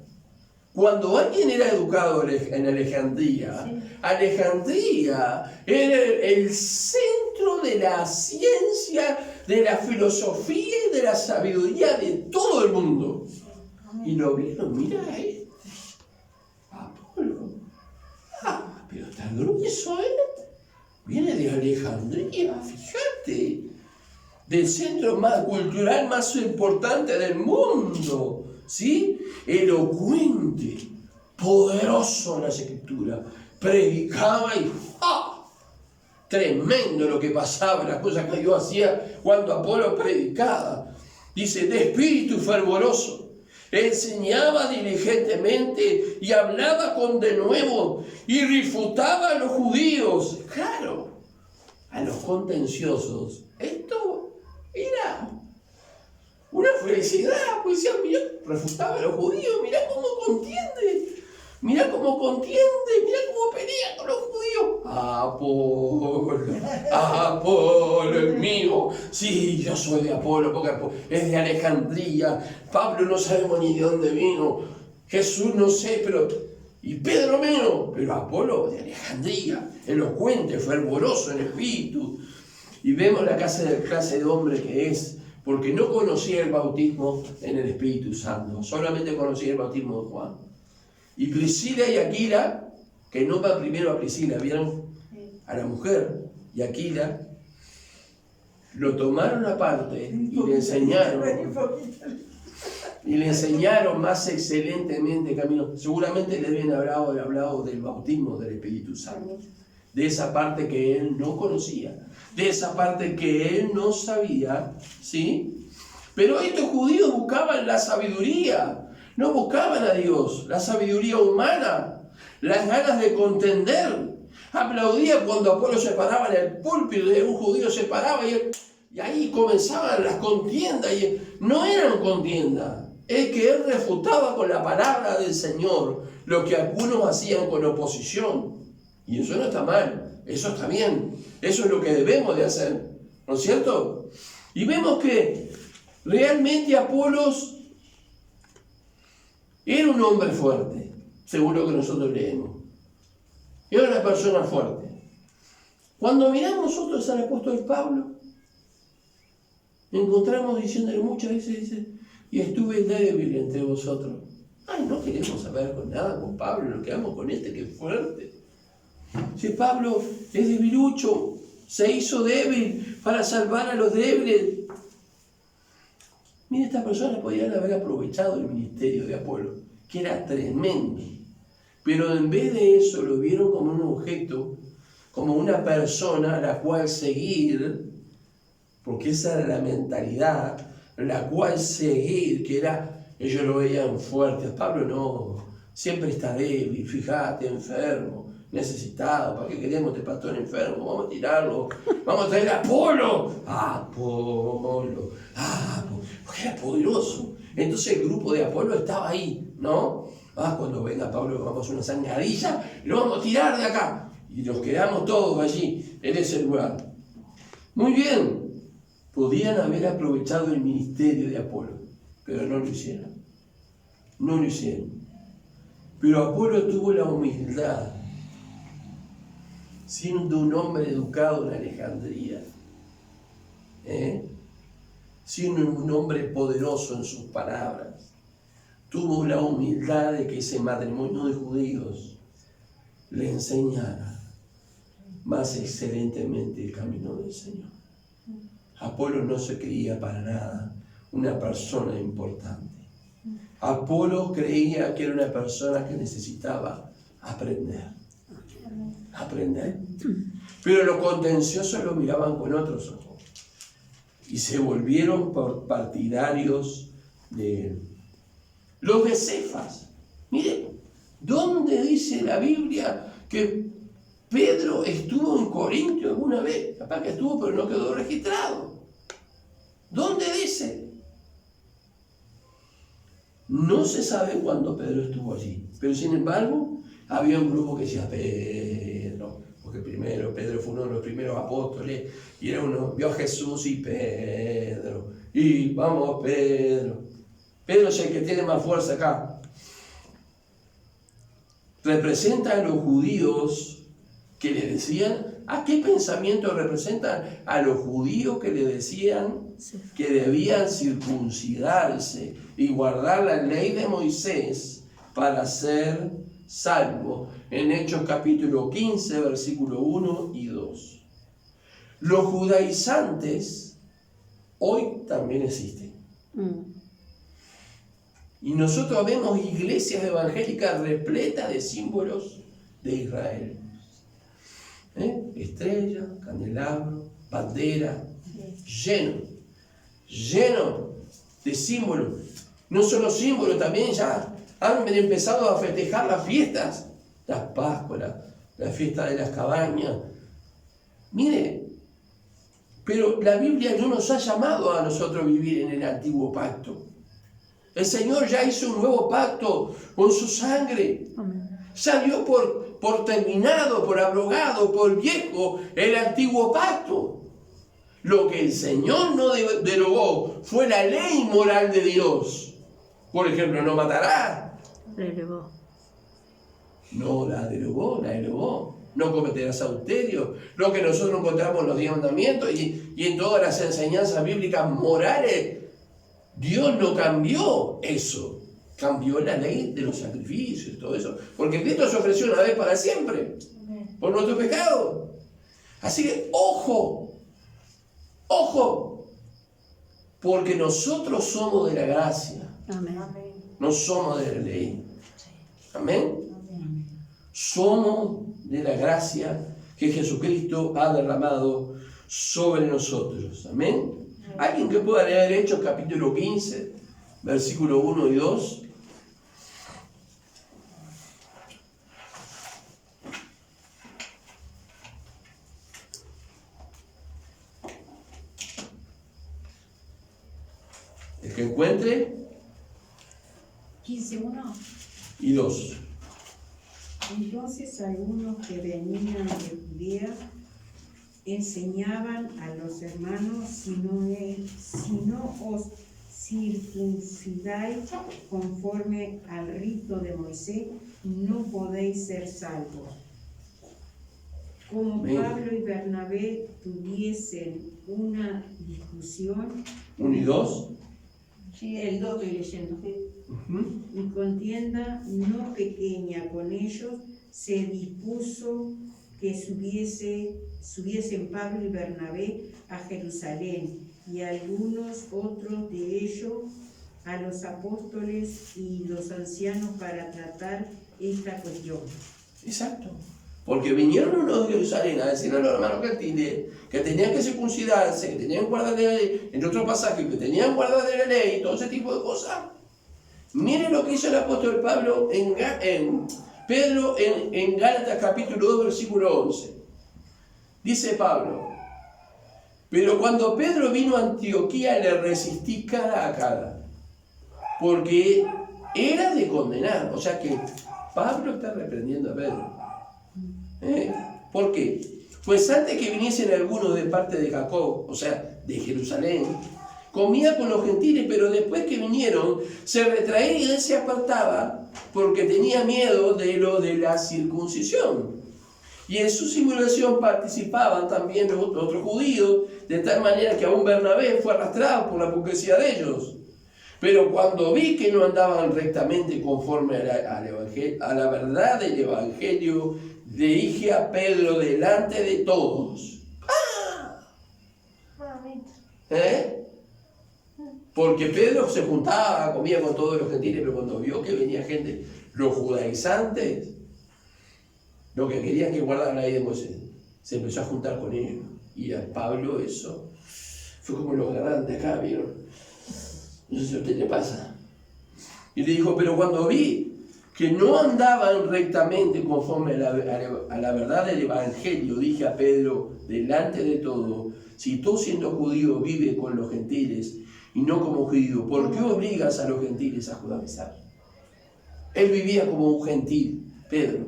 Cuando alguien era educado en Alejandría, sí. Alejandría era el centro de la ciencia, de la filosofía y de la sabiduría de todo el mundo. Y lo vieron, mira Apolo. Pero está grueso, Viene de Alejandría, fíjate. Del centro más cultural más importante del mundo. ¿Sí? Elocuente, poderoso en las escrituras, predicaba y tremendo lo que pasaba, las cosas que Dios hacía cuando Apolo predicaba. Dice, de espíritu fervoroso, enseñaba diligentemente y hablaba con denuedo y refutaba a los judíos, claro, a los contenciosos. Esto era una felicidad, pues decían, mirá, refutaba a los judíos, mirá cómo contiende, mirá cómo pelea con los judíos. Apolo es mío, sí, yo soy de Apolo, porque es de Alejandría, Pablo no sabemos ni de dónde vino, Jesús no sé, y Pedro menos, pero Apolo de Alejandría, elocuente, fervoroso en espíritu, y vemos la clase de hombre que es, porque no conocía el bautismo en el Espíritu Santo, solamente conocía el bautismo de Juan. Y Priscila y Aquila, que nombran primero a Priscila, vieron a la mujer, y Aquila, lo tomaron aparte y le enseñaron más excelentemente camino. Seguramente le habían hablado del bautismo del Espíritu Santo, de esa parte que él no conocía, de esa parte que él no sabía, ¿sí? Pero estos judíos buscaban la sabiduría, no buscaban a Dios, la sabiduría humana, las ganas de contender. Aplaudía cuando Apolo se paraba en el púlpito de un judío, se paraba y ahí comenzaban las contiendas, y no eran contiendas, es que él refutaba con la palabra del Señor lo que algunos hacían con oposición. Y eso no está mal, eso está bien, eso es lo que debemos de hacer, ¿no es cierto? Y vemos que realmente Apolos era un hombre fuerte, según lo que nosotros leemos. Era una persona fuerte. Cuando miramos nosotros al apóstol Pablo, encontramos diciéndole muchas veces, dice, y estuve débil entre vosotros. Ay, no queremos saber con nada con Pablo, nos quedamos con este que es fuerte. Si Pablo es debilucho, se hizo débil para salvar a los débiles. Mira, estas personas podían haber aprovechado el ministerio de Apolo, que era tremendo. Pero en vez de eso lo vieron como un objeto, como una persona a la cual seguir, porque esa era la mentalidad, la cual seguir, que era, ellos lo veían fuerte. Pablo no, siempre está débil, fíjate, enfermo, necesitado. ¿Para qué queremos este pastor enfermo? Vamos a tirarlo, vamos a traer a Apolo. Porque era poderoso. Entonces el grupo de Apolo estaba ahí, ¿no? Cuando venga Pablo vamos a una zangadilla y lo vamos a tirar de acá. Y nos quedamos todos allí, en ese lugar. Muy bien, podían haber aprovechado el ministerio de Apolo, pero no lo hicieron. No lo hicieron. Pero Apolo tuvo la humildad, siendo un hombre educado en Alejandría, siendo un hombre poderoso en sus palabras, tuvo la humildad de que ese matrimonio de judíos le enseñara más excelentemente el camino del Señor. Apolo no se creía para nada una persona importante. Apolo creía que era una persona que necesitaba aprender. Pero los contenciosos lo miraban con otros ojos y se volvieron partidarios de él. Los de Cefas, miren, ¿dónde dice la Biblia que Pedro estuvo en Corinto alguna vez? Capaz que estuvo, pero no quedó registrado. ¿Dónde dice? No se sabe cuándo Pedro estuvo allí, pero sin embargo había un grupo que decía Pedro, porque primero Pedro fue uno de los primeros apóstoles y era uno, vio a Jesús y Pedro, y vamos Pedro. Pedro es el que tiene más fuerza acá. Representa a los judíos que le decían, ¿a qué pensamiento representan? A los judíos que le decían que debían circuncidarse y guardar la ley de Moisés para ser salvos. En Hechos capítulo 15, versículo 1 y 2. Los judaizantes hoy también existen. Y nosotros vemos iglesias evangélicas repletas de símbolos de Israel. Estrella, candelabro, bandera, lleno de símbolos. No solo símbolos, también ya han empezado a festejar las fiestas, las Pascuas, la fiesta de las cabañas. Mire, pero la Biblia no nos ha llamado a nosotros vivir en el antiguo pacto. El Señor ya hizo un nuevo pacto con su sangre. Ya dio por terminado, por abrogado, por viejo el antiguo pacto. Lo que el Señor no derogó fue la ley moral de Dios. Por ejemplo, no matarás. No la derogó. No cometerás adulterio. Lo que nosotros encontramos en los 10 mandamientos y en todas las enseñanzas bíblicas morales, Dios no cambió eso. Cambió la ley de los sacrificios y todo eso. Porque Cristo se ofreció una vez para siempre. Por nuestro pecado. Así que, ojo. Porque nosotros somos de la gracia. Amén. No somos de la ley. Amén. Somos de la gracia que Jesucristo ha derramado sobre nosotros. Amén. ¿Alguien que pueda leer Hechos capítulo 15, versículo 1 y 2? El que encuentre. 15:1. Y 2. Entonces algunos que venían de Judea enseñaban a los hermanos, si no os circuncidáis conforme al rito de Moisés, no podéis ser salvos. Como Pablo y Bernabé tuviesen una discusión. 1 y 2. Sí, el 2 estoy leyendo. Y contienda no pequeña con ellos, se dispuso que subiesen Pablo y Bernabé a Jerusalén, y algunos otros de ellos a los apóstoles y los ancianos para tratar esta cuestión. Exacto. Porque vinieron unos de Jerusalén a decirle a los hermanos que tenían que circuncidarse, que tenían que guardar la ley, entre otros pasajes, que tenían que guardar la ley, todo ese tipo de cosas. Miren lo que hizo el apóstol Pablo en Gálatas capítulo 2, versículo 11. Dice Pablo: pero cuando Pedro vino a Antioquía le resistí cara a cara, porque era de condenar. O sea que Pablo está reprendiendo a Pedro. ¿Por qué? Pues antes que viniesen algunos de parte de Jacob, o sea, de Jerusalén, comía con los gentiles, pero después que vinieron, se retraía y él se apartaba porque tenía miedo de lo de la circuncisión. Y en su simulación participaban también los otros judíos, de tal manera que aún Bernabé fue arrastrado por la hipocresía de ellos. Pero cuando vi que no andaban rectamente conforme a la verdad del Evangelio, le dije a Pedro delante de todos. Porque Pedro se juntaba, comía con todos los gentiles, pero cuando vio que venía gente, los judaizantes, los que querían que guardaran la ley de Moisés, se empezó a juntar con ellos. Y a Pablo eso fue como los garrantes acá, ¿vieron? No sé si a usted le pasa. Y le dijo, pero cuando vi que no andaban rectamente conforme a la verdad del Evangelio, dije a Pedro, delante de todo, si tú siendo judío vives con los gentiles y no como judío, ¿por qué obligas a los gentiles a judaizar? Él vivía como un gentil, Pedro.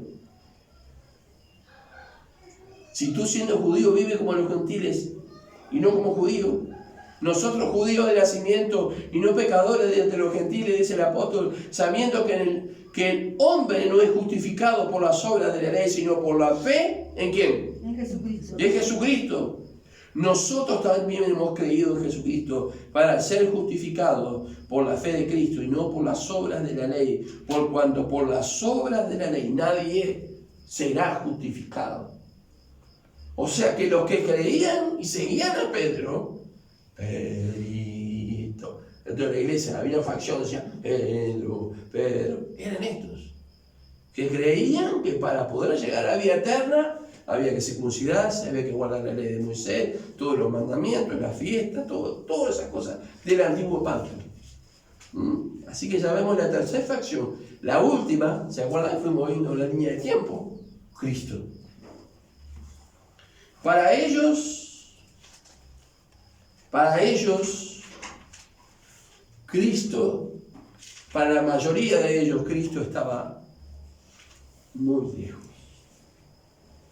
Si tú siendo judío vives como los gentiles y no como judío, nosotros judíos de nacimiento y no pecadores de entre los gentiles, dice el apóstol, sabiendo que el hombre no es justificado por las obras de la ley, sino por la fe, ¿en quién? En Jesucristo. En Jesucristo. Nosotros también hemos creído en Jesucristo para ser justificados por la fe de Cristo y no por las obras de la ley, por cuanto por las obras de la ley nadie será justificado. O sea que los que creían y seguían a Pedro, Pedrito, dentro de la iglesia había una facción que decía Pedro, eran estos, que creían que para poder llegar a la vida eterna había que circuncidarse, había que guardar la ley de Moisés, todos los mandamientos, las fiestas, todas esas cosas del antiguo pacto. Así que ya vemos la tercera facción. La última, ¿se acuerdan? Fuimos viendo la línea de tiempo. Cristo. Para ellos, Cristo, para la mayoría de ellos, Cristo estaba muy lejos.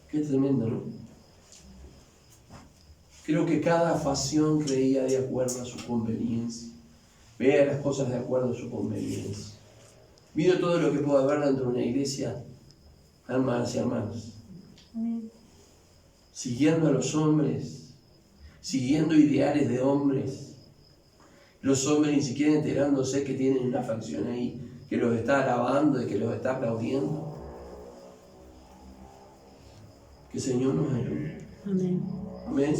Qué tremendo, ¿no? Creo que cada facción creía de acuerdo a su conveniencia, veía las cosas de acuerdo a su conveniencia. Mira todo lo que puede haber dentro de una iglesia, hermanas y hermanos. Siguiendo a los hombres, siguiendo ideales de hombres, los hombres ni siquiera enterándose que tienen una facción ahí, que los está alabando y que los está aplaudiendo. Que el Señor nos ayude. Amén. Amén.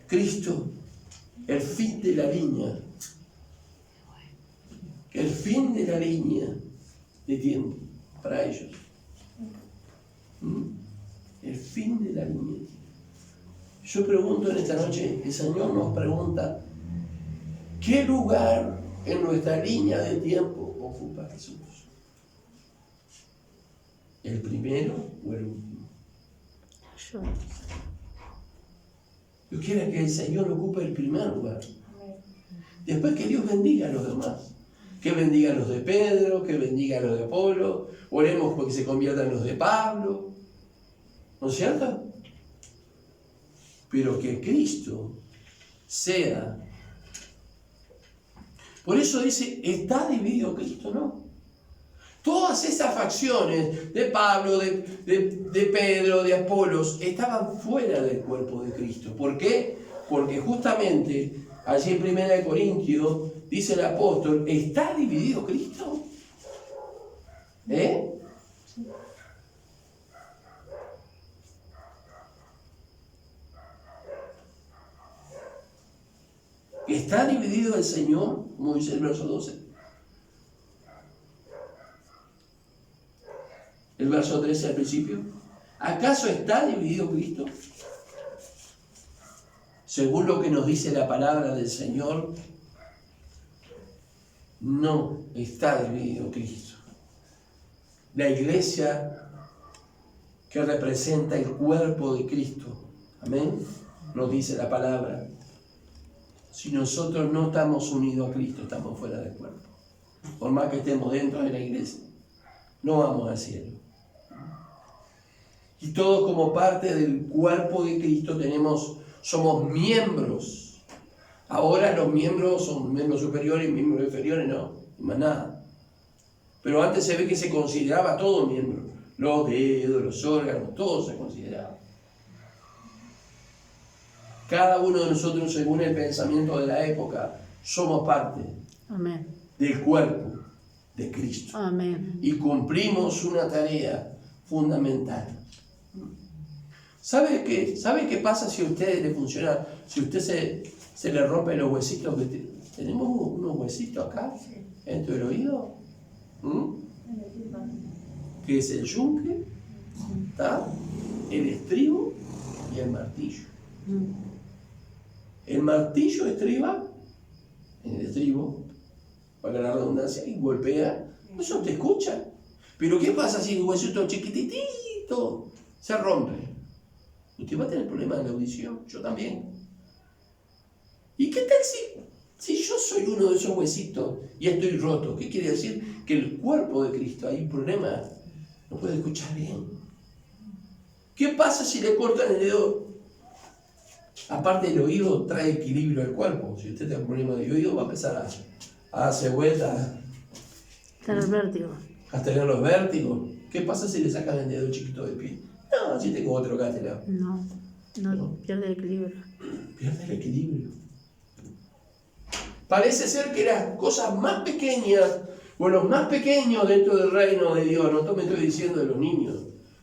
Cristo, el fin de la línea. El fin de la línea de tiempo para ellos. El fin de la línea. Yo pregunto en esta noche, el Señor nos pregunta, ¿qué lugar en nuestra línea de tiempo ocupa Jesús? ¿El primero o el último? Yo quiero que el Señor ocupe el primer lugar. Después que Dios bendiga a los demás. Que bendiga a los de Pedro, que bendiga a los de Apolo. Oremos porque se conviertan los de Pablo. ¿No es cierto? Pero que Cristo sea. Por eso dice, ¿está dividido Cristo? No. Todas esas facciones de Pablo, de Pedro, de Apolos, estaban fuera del cuerpo de Cristo. ¿Por qué? Porque justamente allí en 1 Corintios dice el apóstol, ¿está dividido Cristo? ¿Está dividido el Señor? Como dice el verso 12. El verso 13 al principio. ¿Acaso está dividido Cristo? Según lo que nos dice la palabra del Señor, no está dividido Cristo. La iglesia que representa el cuerpo de Cristo, amén, nos dice la palabra. Si nosotros no estamos unidos a Cristo, estamos fuera del cuerpo. Por más que estemos dentro de la iglesia, no vamos al cielo. Y todos como parte del cuerpo de Cristo somos miembros. Ahora los miembros son miembros superiores y miembros inferiores, no, más nada. Pero antes se ve que se consideraba todo miembro. los dedos, los órganos, todo se consideraba. Cada uno de nosotros, según el pensamiento de la época, somos parte Amén. del cuerpo de Cristo. Amén. Y cumplimos una tarea fundamental. ¿Sabe qué pasa si a usted le funciona, si a usted se le rompen los huesitos? Tenemos unos huesitos acá, dentro del oído. Que es el yunque, ¿está? El estribo y el martillo. El martillo estriba en el estribo, para la redundancia, y golpea. Eso te escucha. Pero ¿qué pasa si el huesito chiquititito se rompe? Usted va a tener problemas de la audición, yo también. ¿Y qué tal si yo soy uno de esos huesitos y estoy roto? ¿Qué quiere decir? Que el cuerpo de Cristo, hay un problema, no puede escuchar bien. ¿Qué pasa si le cortan el dedo? Aparte del oído, trae equilibrio al cuerpo. Si usted tiene un problema de oído, va a empezar a hacer vueltas. Tener vértigo. A tener los vértigos. ¿Qué pasa si le sacan el dedo chiquito del pie? No, así tengo otro acá, este lado. No, pierde el equilibrio. Pierde el equilibrio. Parece ser que las cosas más pequeñas, o los más pequeños dentro del reino de Dios, no me estoy diciendo de los niños,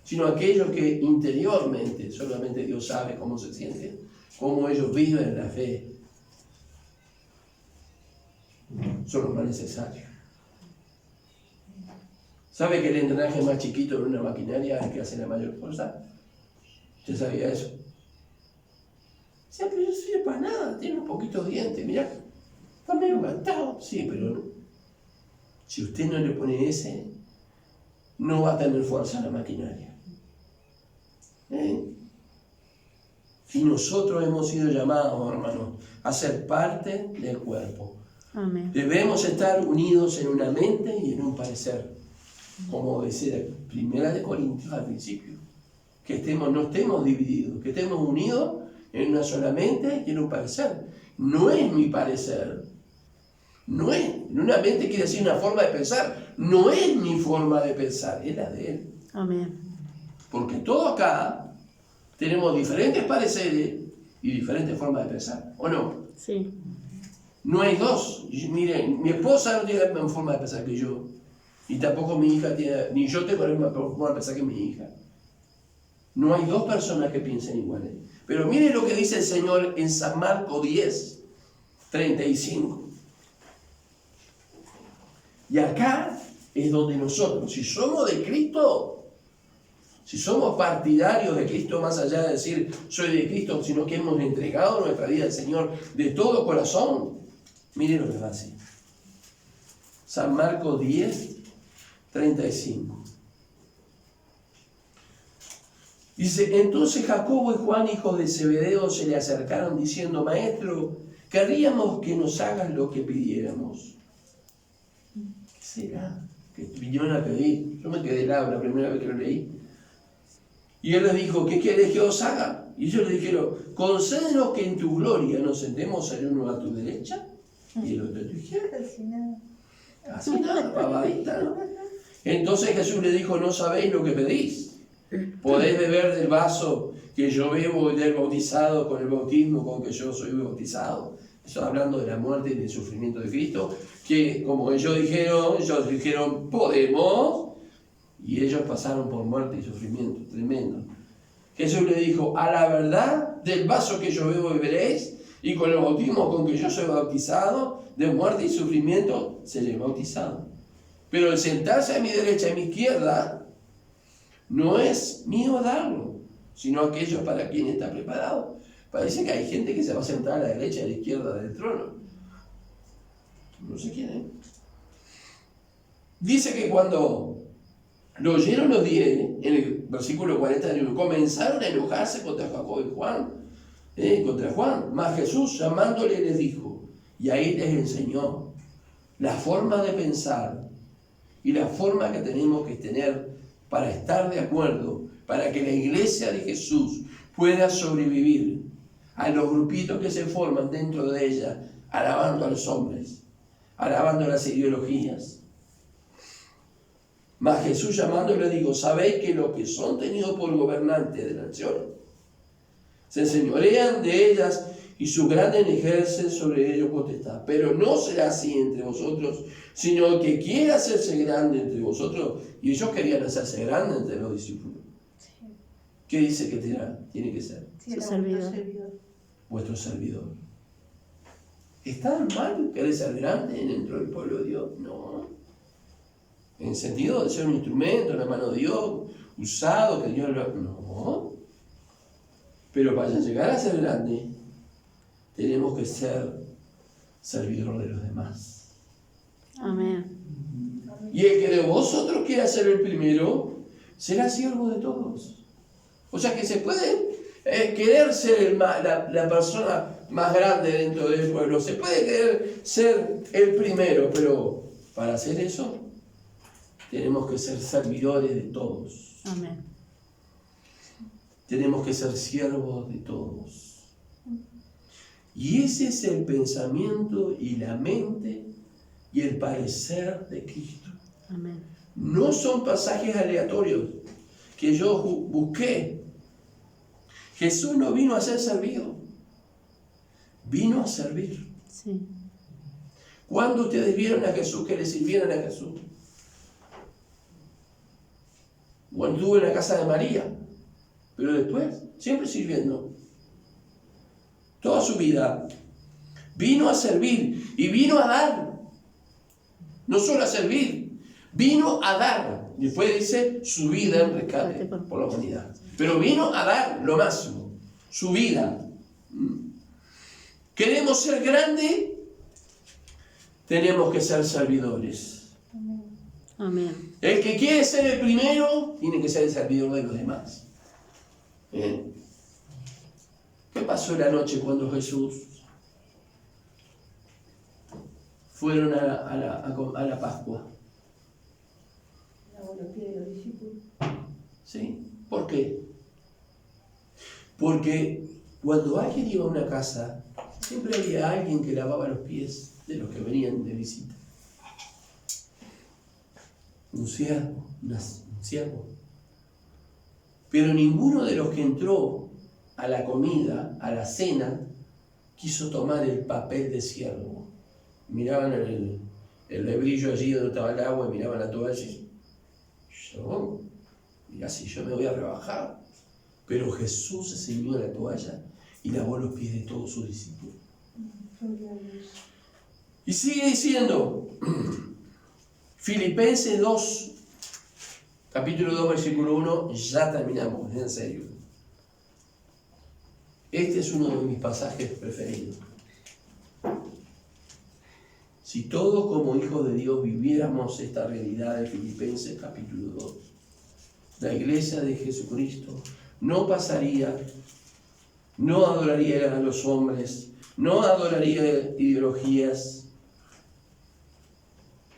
sino aquellos que interiormente, solamente Dios sabe cómo se sienten, cómo ellos viven la fe, son los más necesarios. ¿Sabe que el engranaje más chiquito de una maquinaria es el que hace la mayor fuerza? ¿Usted sabía eso? Sí, pero no sirve para nada, tiene un poquito de dientes, mirá, está medio gastado. Sí, pero no. Si usted no le pone ese, no va a tener fuerza la maquinaria. Y nosotros hemos sido llamados, hermanos, a ser parte del cuerpo. Amén. Debemos estar unidos en una mente y en un parecer. Como decía Primera de Corintios al principio. Que no estemos divididos, que estemos unidos en una sola mente y en un parecer. No es mi parecer. No es. En una mente quiere decir una forma de pensar. No es mi forma de pensar, es la de él. Amén. Porque todos acá tenemos diferentes pareceres y diferentes formas de pensar, ¿o no? Sí. No hay dos. Miren, mi esposa no tiene la misma forma de pensar que yo, y tampoco mi hija tiene, ni yo tengo la misma forma de pensar que mi hija. No hay dos personas que piensen iguales. Pero miren lo que dice el Señor en San Marcos 10, 35. Y acá es donde nosotros, si somos de Cristo, si somos partidarios de Cristo, más allá de decir soy de Cristo, sino que hemos entregado nuestra vida al Señor de todo corazón, miren lo que va a decir. San Marcos 10, 35. Dice, entonces Jacobo y Juan, hijos de Zebedeo, se le acercaron diciendo, Maestro, querríamos que nos hagas lo que pidiéramos. ¿Qué será? Que vinieron a pedir. Yo me quedé helado la primera vez que lo leí. Y él les dijo, ¿qué quieres que os haga? Y ellos le dijeron, concédenos que en tu gloria nos sentemos el uno a tu derecha y el otro a tu izquierda. Así nada, babadita, ¿no? Entonces Jesús le dijo, no sabéis lo que pedís. Podéis beber del vaso que yo bebo y del bautizado con el bautismo con que yo soy bautizado. Eso hablando de la muerte y del sufrimiento de Cristo, que como ellos dijeron, podemos, y ellos pasaron por muerte y sufrimiento, tremendo. Jesús le dijo, a la verdad, del vaso que yo bebo beberéis, y con el bautismo con que yo soy bautizado, de muerte y sufrimiento, seré bautizado. Pero el sentarse a mi derecha y a mi izquierda, no es mío darlo, sino aquellos para quien está preparado. Parece que hay gente que se va a sentar a la derecha y a la izquierda del trono. No sé quién es. Dice que cuando lo oyeron los 10, en el versículo 41, comenzaron a enojarse contra Jacobo y Juan, contra Juan. Mas Jesús, llamándole, les dijo, y ahí les enseñó la forma de pensar y la forma que tenemos que tener para estar de acuerdo, para que la iglesia de Jesús pueda sobrevivir a los grupitos que se forman dentro de ella, alabando a los hombres, alabando las ideologías. Mas Jesús llamando le dijo: sabéis que los que son tenidos por gobernantes de naciones se enseñorean de ellas, y sus grandes ejercen sobre ellos potestad. Pero no será así entre vosotros, sino el que quiera hacerse grande entre vosotros. Y ellos querían hacerse grande entre los discípulos. ¿Qué dice que tiene que ser? Sí, Su era servidor. Vuestro servidor. ¿Está mal querer ser grande dentro del pueblo de Dios? No. En el sentido de ser un instrumento en la mano de Dios, usado, que Dios lo... No. Pero para llegar a ser grande, tenemos que ser servidor de los demás. Amén. Y el que de vosotros quiera ser el primero, será siervo de todos. O sea que se puede querer ser la persona más grande dentro del pueblo. Se puede querer ser el primero, pero para hacer eso tenemos que ser servidores de todos. Amén. Tenemos que ser siervos de todos. Y ese es el pensamiento y la mente y el parecer de Cristo. Amén. No son pasajes aleatorios que yo busqué. Jesús no vino a ser servido, vino a servir. Sí. ¿Cuándo ustedes vieron a Jesús que le sirvieran a Jesús? Cuando estuvo en la casa de María, pero después, siempre sirviendo. Toda su vida vino a servir y vino a dar. No solo a servir, vino a dar. Después dice su vida en rescate por la humanidad. Pero vino a dar lo máximo, su vida. ¿Queremos ser grandes? Tenemos que ser servidores. Amén. El que quiere ser el primero, tiene que ser el servidor de los demás. ¿Qué pasó la noche cuando Jesús fueron a la Pascua? Lavó los pies de los discípulos. ¿Sí? ¿Por qué? Porque cuando alguien iba a una casa, siempre había alguien que lavaba los pies de los que venían de visita. Un siervo. Pero ninguno de los que entró a la comida, a la cena, quiso tomar el papel de siervo. Miraban el lebrillo allí donde estaba el agua y miraban la toalla y mira, si yo me voy a rebajar. Pero Jesús se ciñó la toalla y lavó los pies de todos sus discípulos. Y sigue diciendo, Filipenses 2, capítulo 2, versículo 1, ya terminamos, en serio. Este es uno de mis pasajes preferidos. Si todos como hijos de Dios viviéramos esta realidad de Filipenses capítulo 2, la iglesia de Jesucristo no pasaría, no adoraría a los hombres, no adoraría ideologías,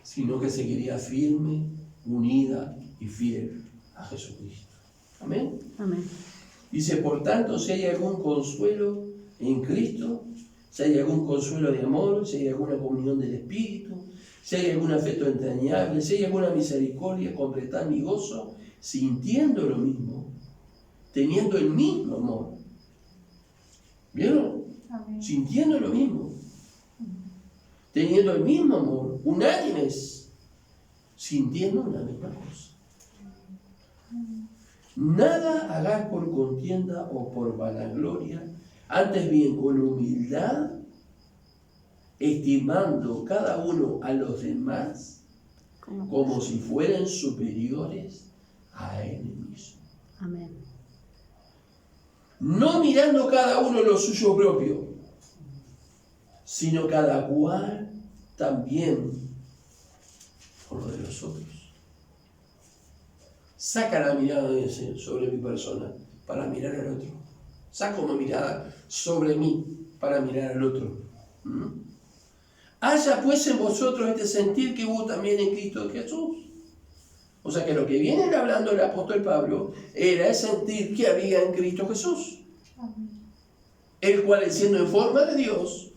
sino que seguiría firme, unida y fiel a Jesucristo. Amén. Amén. Dice, por tanto, si hay algún consuelo en Cristo, si hay algún consuelo de amor, si hay alguna comunión del Espíritu, si hay algún afecto entrañable, si hay alguna misericordia, completad mi gozo, sintiendo lo mismo, teniendo el mismo amor. ¿Vieron? Amén. Sintiendo lo mismo, teniendo el mismo amor, unánimes, sintiendo una misma cosa. Nada hagáis por contienda o por vanagloria, antes bien con humildad, estimando cada uno a los demás como si fueran superiores a él mismo. Amén. No mirando cada uno lo suyo propio, sino cada cual también por lo de los otros. Saca la mirada sobre mi persona para mirar al otro. Saco mi mirada sobre mí para mirar al otro. Haya pues en vosotros este sentir que hubo también en Cristo Jesús. O sea que lo que viene hablando el apóstol Pablo era el sentir que había en Cristo Jesús. El cual, siendo en forma de Dios,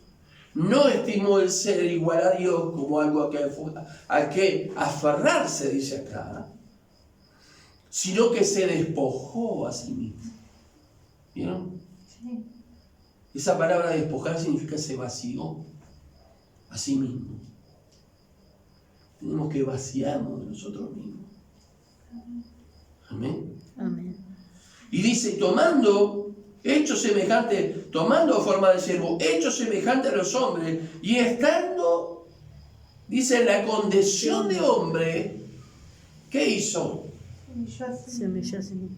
No estimó el ser igual a Dios como algo a que aferrarse, dice acá, sino que se despojó a sí mismo. ¿Vieron? Sí. Esa palabra despojar significa se vació a sí mismo. Tenemos que vaciarnos de nosotros mismos. Amén. Amén. Y dice, tomando forma de siervo, hecho semejante a los hombres, y estando, dice, en la condición de hombre, ¿qué hizo? Se humilló a sí mismo.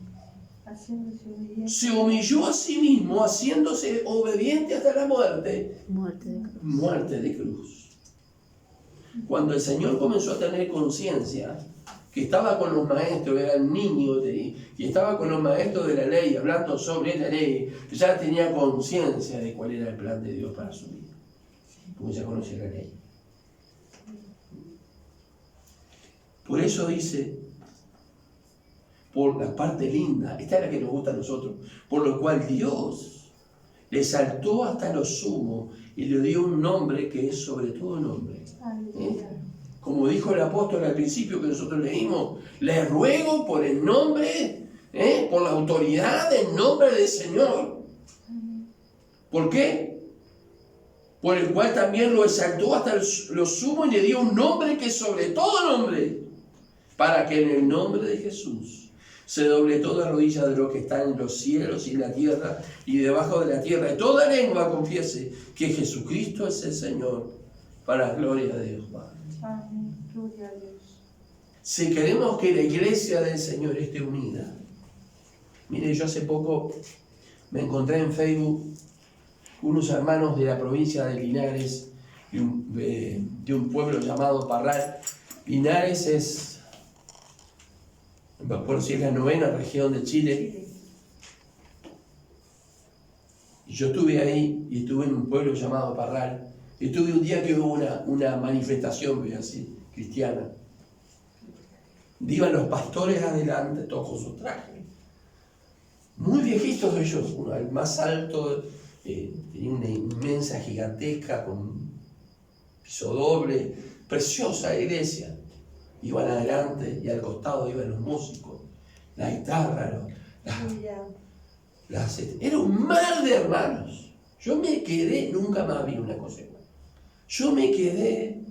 Haciéndose obediente. Se humilló a sí mismo, haciéndose obediente hasta la muerte. Muerte de cruz. Muerte de cruz. Cuando el Señor comenzó a tener conciencia, que estaba con los maestros, era un niño, y estaba con los maestros de la ley, hablando sobre la ley, ya tenía conciencia de cuál era el plan de Dios para su vida, porque ya conocía la ley. Por eso dice, por la parte linda, esta es la que nos gusta a nosotros, por lo cual Dios le exaltó hasta lo sumo y le dio un nombre que es sobre todo nombre. Como dijo el apóstol al principio que nosotros leímos, le ruego por el nombre, por la autoridad del nombre del Señor. ¿Por qué? Por el cual también lo exaltó hasta lo sumo y le dio un nombre que es sobre todo nombre, para que en el nombre de Jesús se doble toda rodilla de lo que está en los cielos y en la tierra y debajo de la tierra, y toda lengua confiese que Jesucristo es el Señor, para la gloria de Dios Padre. Amén. Gloria a Dios. Si queremos que la iglesia del Señor esté unida, mire, yo hace poco me encontré en Facebook unos hermanos de la provincia de Linares, de un pueblo llamado Parral. Linares es, por decir, la 9ª región de Chile. Y yo estuve ahí y estuve en un pueblo llamado Parral. Y estuve un día que hubo una manifestación, voy a decir, cristiana. Iban los pastores adelante, todos con sus trajes. Muy viejitos ellos, uno, el más alto, tenía una inmensa, gigantesca, con piso doble, preciosa iglesia. Iban adelante y al costado iban los músicos, la guitarra, era un mar de hermanos. Yo me quedé, nunca más vi una cosa igual. Yo me quedé,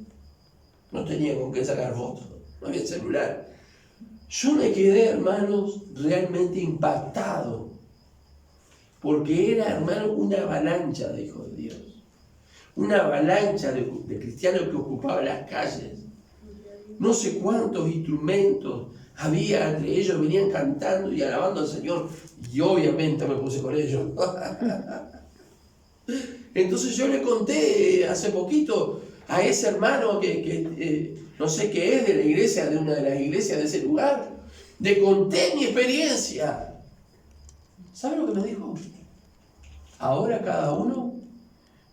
no tenía con qué sacar fotos, no había celular. Yo me quedé, hermanos, realmente impactado, porque era, hermano, una avalancha de hijos de Dios, una avalancha de cristianos que ocupaban las calles. No sé cuántos instrumentos había entre ellos, venían cantando y alabando al Señor, y obviamente me puse con ellos. Entonces yo le conté hace poquito a ese hermano que no sé qué es, de la iglesia, de una de las iglesias de ese lugar, le conté mi experiencia. ¿Sabe lo que me dijo? Ahora cada uno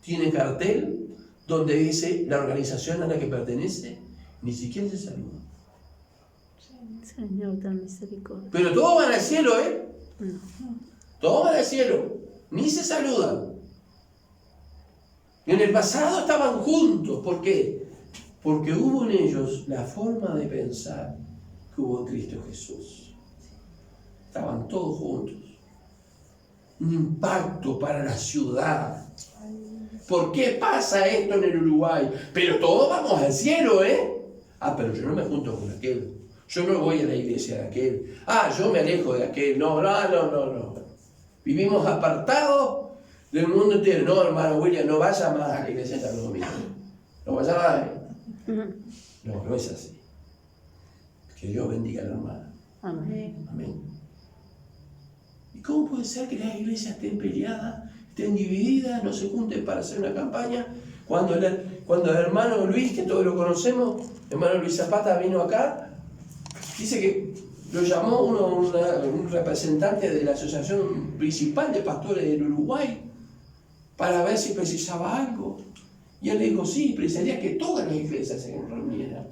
tiene cartel donde dice la organización a la que pertenece, ni siquiera se saluda. Señor, ten misericordia. Pero todos van al cielo, ¿eh? No. Todos van al cielo, ni se saludan. En el pasado estaban juntos. ¿Por qué? Porque hubo en ellos la forma de pensar que hubo en Cristo Jesús. Estaban todos juntos. Un impacto para la ciudad. ¿Por qué pasa esto en el Uruguay? Pero todos vamos al cielo, ¿eh? Ah, pero yo no me junto con aquel. Yo no voy a la iglesia de aquel. Ah, yo me alejo de aquel. No. Vivimos apartados del mundo entero. No, hermano William, no vaya más a la iglesia de San Domingo. No vaya más. No es así. Que Dios bendiga a la hermana. Amén. Amén. ¿Y cómo puede ser que las iglesias estén peleadas, estén divididas, no se junten para hacer una campaña? Cuando el hermano Luis, que todos lo conocemos, hermano Luis Zapata vino acá, dice que lo llamó un representante de la asociación principal de pastores del Uruguay para ver si precisaba algo. Y él le dijo, sí, precisaría que todas las iglesias se reunieran.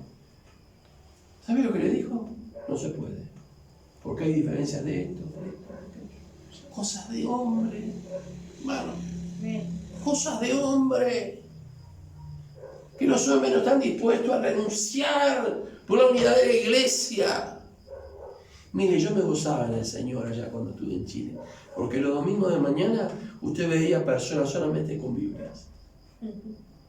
¿Sabe lo que le dijo? No se puede, porque hay diferencias de esto. Cosas de hombre, hermano. Cosas de hombre. que los hombres no están dispuestos a renunciar por la unidad de la iglesia. Mire, yo me gozaba en el Señor allá cuando estuve en Chile, porque los domingos de mañana usted veía personas solamente con Biblias.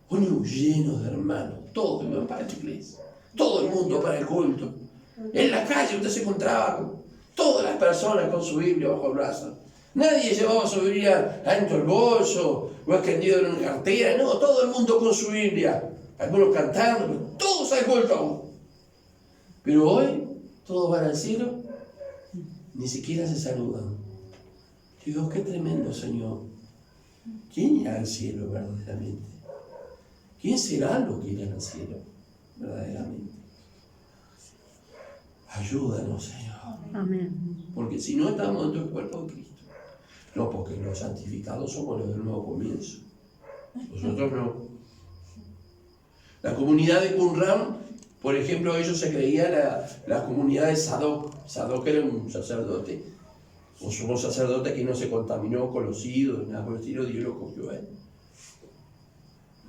Unos llenos de hermanos, todos iban para la iglesia, todo el mundo para el culto. En la calle usted se encontraba con todas las personas con su Biblia bajo el brazo. Nadie llevaba su Biblia adentro del bolso o escondido en una cartera, no, todo el mundo con su Biblia. Algunos cantando, pero todos al culto aún. Pero hoy todos van al cielo, ni siquiera se saludan. Digo, qué tremendo, Señor. ¿Quién irá al cielo verdaderamente? ¿Quién será los que irán al cielo verdaderamente? Ayúdanos, Señor. Amén. Porque si no estamos dentro del cuerpo de Cristo. No, porque los santificados somos los del nuevo comienzo. Nosotros no. La comunidad de Qumran, por ejemplo, ellos se creían la comunidad de Sadoc. Sadoc era un sacerdote, un sumo sacerdote que no se contaminó con los ídolos, nada por el estilo, Dios lo cogió a él.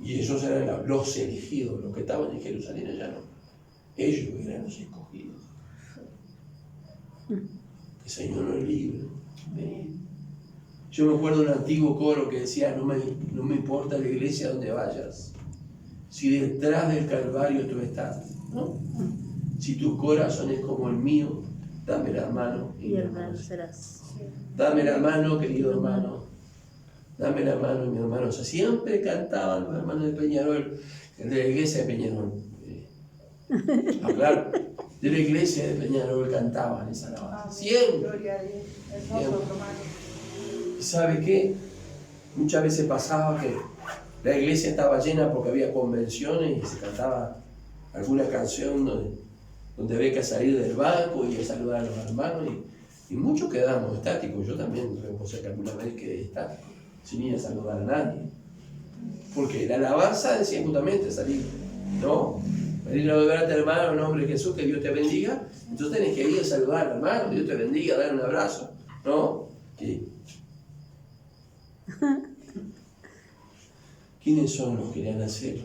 Y ellos eran los elegidos, los que estaban en Jerusalén allá no. Ellos eran los escogidos. Que el Señor nos libre. Yo me acuerdo de un antiguo coro que decía, no me importa la iglesia donde vayas, si detrás del Calvario tú estás, ¿no? Si tu corazón es como el mío, dame la mano Y hermano serás. Dame la mano, querido hermano. Dame la mano, mi hermano. O sea, siempre cantaban los hermanos de Peñarol, de la iglesia de Peñarol. Claro, de la iglesia de Peñarol cantaban esa alabanza. Siempre. Gloria a Dios. Hermoso, Siempre. hermano. ¿Y sabe qué? Muchas veces pasaba que la iglesia estaba llena porque había convenciones y se cantaba alguna canción donde había que salir del banco y saludar a los hermanos y muchos quedamos estáticos. Yo también sé que alguna vez quedé estático, sin ir a saludar a nadie. Porque la alabanza decía justamente salir, ¿no? Venir a ver a tu hermano en nombre de Jesús, que Dios te bendiga. Entonces tenés que ir a saludar al hermano, Dios te bendiga, dar un abrazo, ¿no? ¿Quiénes son los que irán al cielo?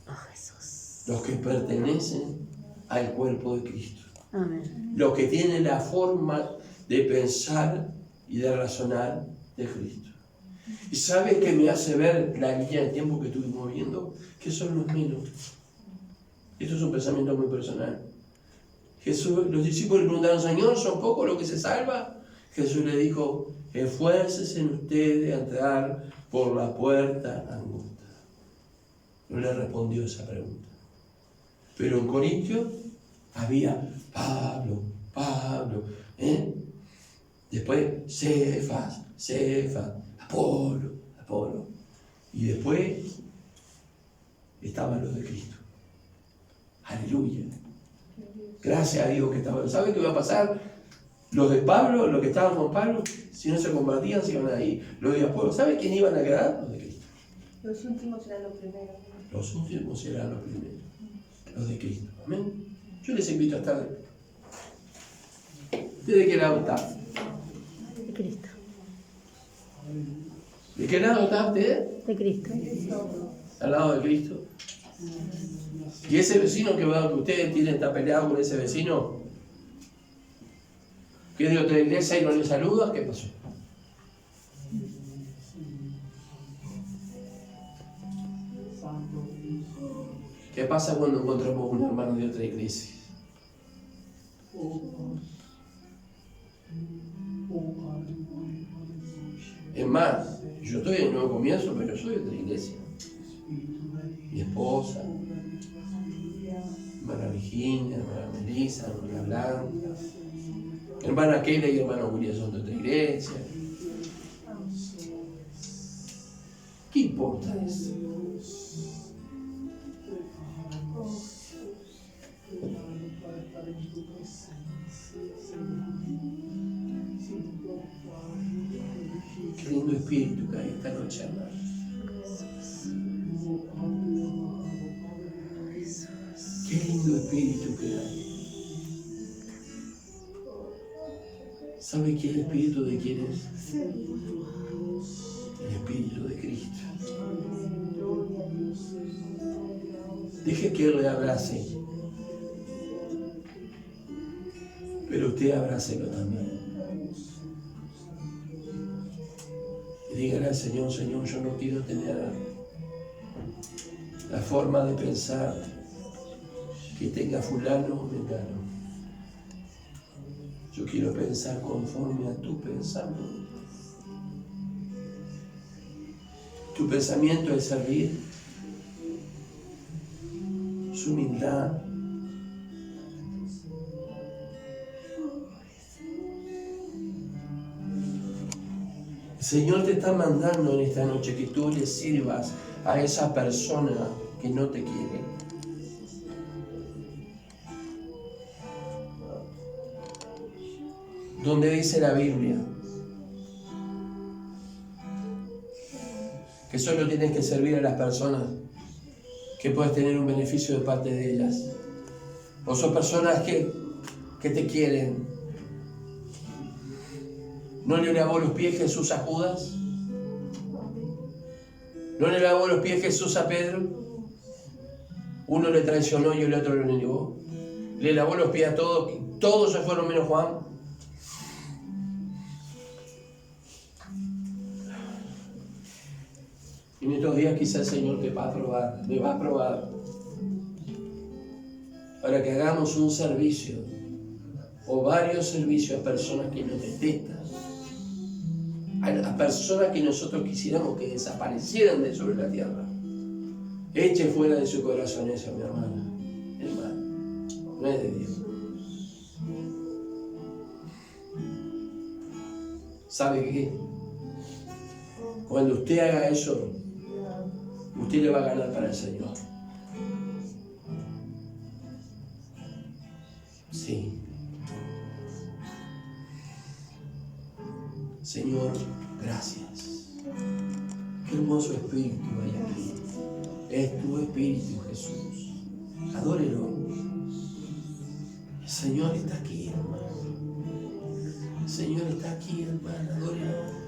Oh, Jesús. Los que pertenecen al cuerpo de Cristo. Amén. Los que tienen la forma de pensar y de razonar de Cristo. ¿Y sabe qué me hace ver la línea de tiempo que estuvimos viendo? Que son los menos. Esto es un pensamiento muy personal. Los discípulos le preguntaron, Señor, ¿son pocos los que se salvan? Jesús le dijo, esfuércense en ustedes a entrar por la puerta angosta. No le respondió esa pregunta. Pero en Corintios había Pablo, después Cefas, Apolo. Y después estaban los de Cristo. Aleluya. Gracias a Dios que estaban. ¿Sabe qué va a pasar? Los de Pablo, los que estaban con Pablo, si no se convertían, se iban a ir. Los de Apolo, ¿sabe quién iban a quedar? Los de Cristo. Los últimos serán los primeros. Los últimos serán los primeros. Los de Cristo. Amén. Yo les invito a estar. ¿De qué lado está? De Cristo. ¿De qué lado está usted? De Cristo. Al lado de Cristo. Y ese vecino que usted tiene, está peleado con ese vecino, que es de otra iglesia y no le saluda, ¿qué pasó? ¿Qué pasa cuando encontramos un hermano de otra iglesia? Es más, yo estoy en Nuevo Comienzo, pero yo soy de otra iglesia. Mi esposa, hermana Virginia, hermana Melissa, hermana Blanca, hermana Keila y hermana Julia son de otra iglesia. ¿Qué importa eso? Qué lindo espíritu que hay esta noche, hermano. Qué lindo espíritu que hay. ¿Sabe qué es el espíritu de quién es? El espíritu de Cristo. Deje que Él le abrace. Pero usted abrácelo también. Y dígale al Señor, Señor, yo no quiero tener la forma de pensar que tenga fulano o mengano. Yo quiero pensar conforme a tu pensamiento. Tu pensamiento es servir, su humildad. El Señor te está mandando en esta noche que tú le sirvas a esa persona que no te quiere. Donde dice la Biblia que solo tienes que servir a las personas que puedes tener un beneficio de parte de ellas. O son personas que te quieren. ¿No le lavó los pies Jesús a Judas? ¿No le lavó los pies Jesús a Pedro? Uno le traicionó y el otro lo negó. Le lavó los pies a todos. Todos se fueron menos Juan. En estos días quizás el Señor te va a probar, me va a probar, para que hagamos un servicio o varios servicios a personas que nos detestan, a personas que nosotros quisiéramos que desaparecieran de sobre la tierra. Eche fuera de su corazón eso, mi hermana, hermano, no es de Dios. ¿Sabe qué? Cuando usted haga eso, usted le va a ganar para el Señor. Sí. Señor, gracias. Qué hermoso espíritu hay aquí. Es tu espíritu, Jesús. Adórelo. El Señor está aquí, hermano. El Señor está aquí, hermano. Adórelo.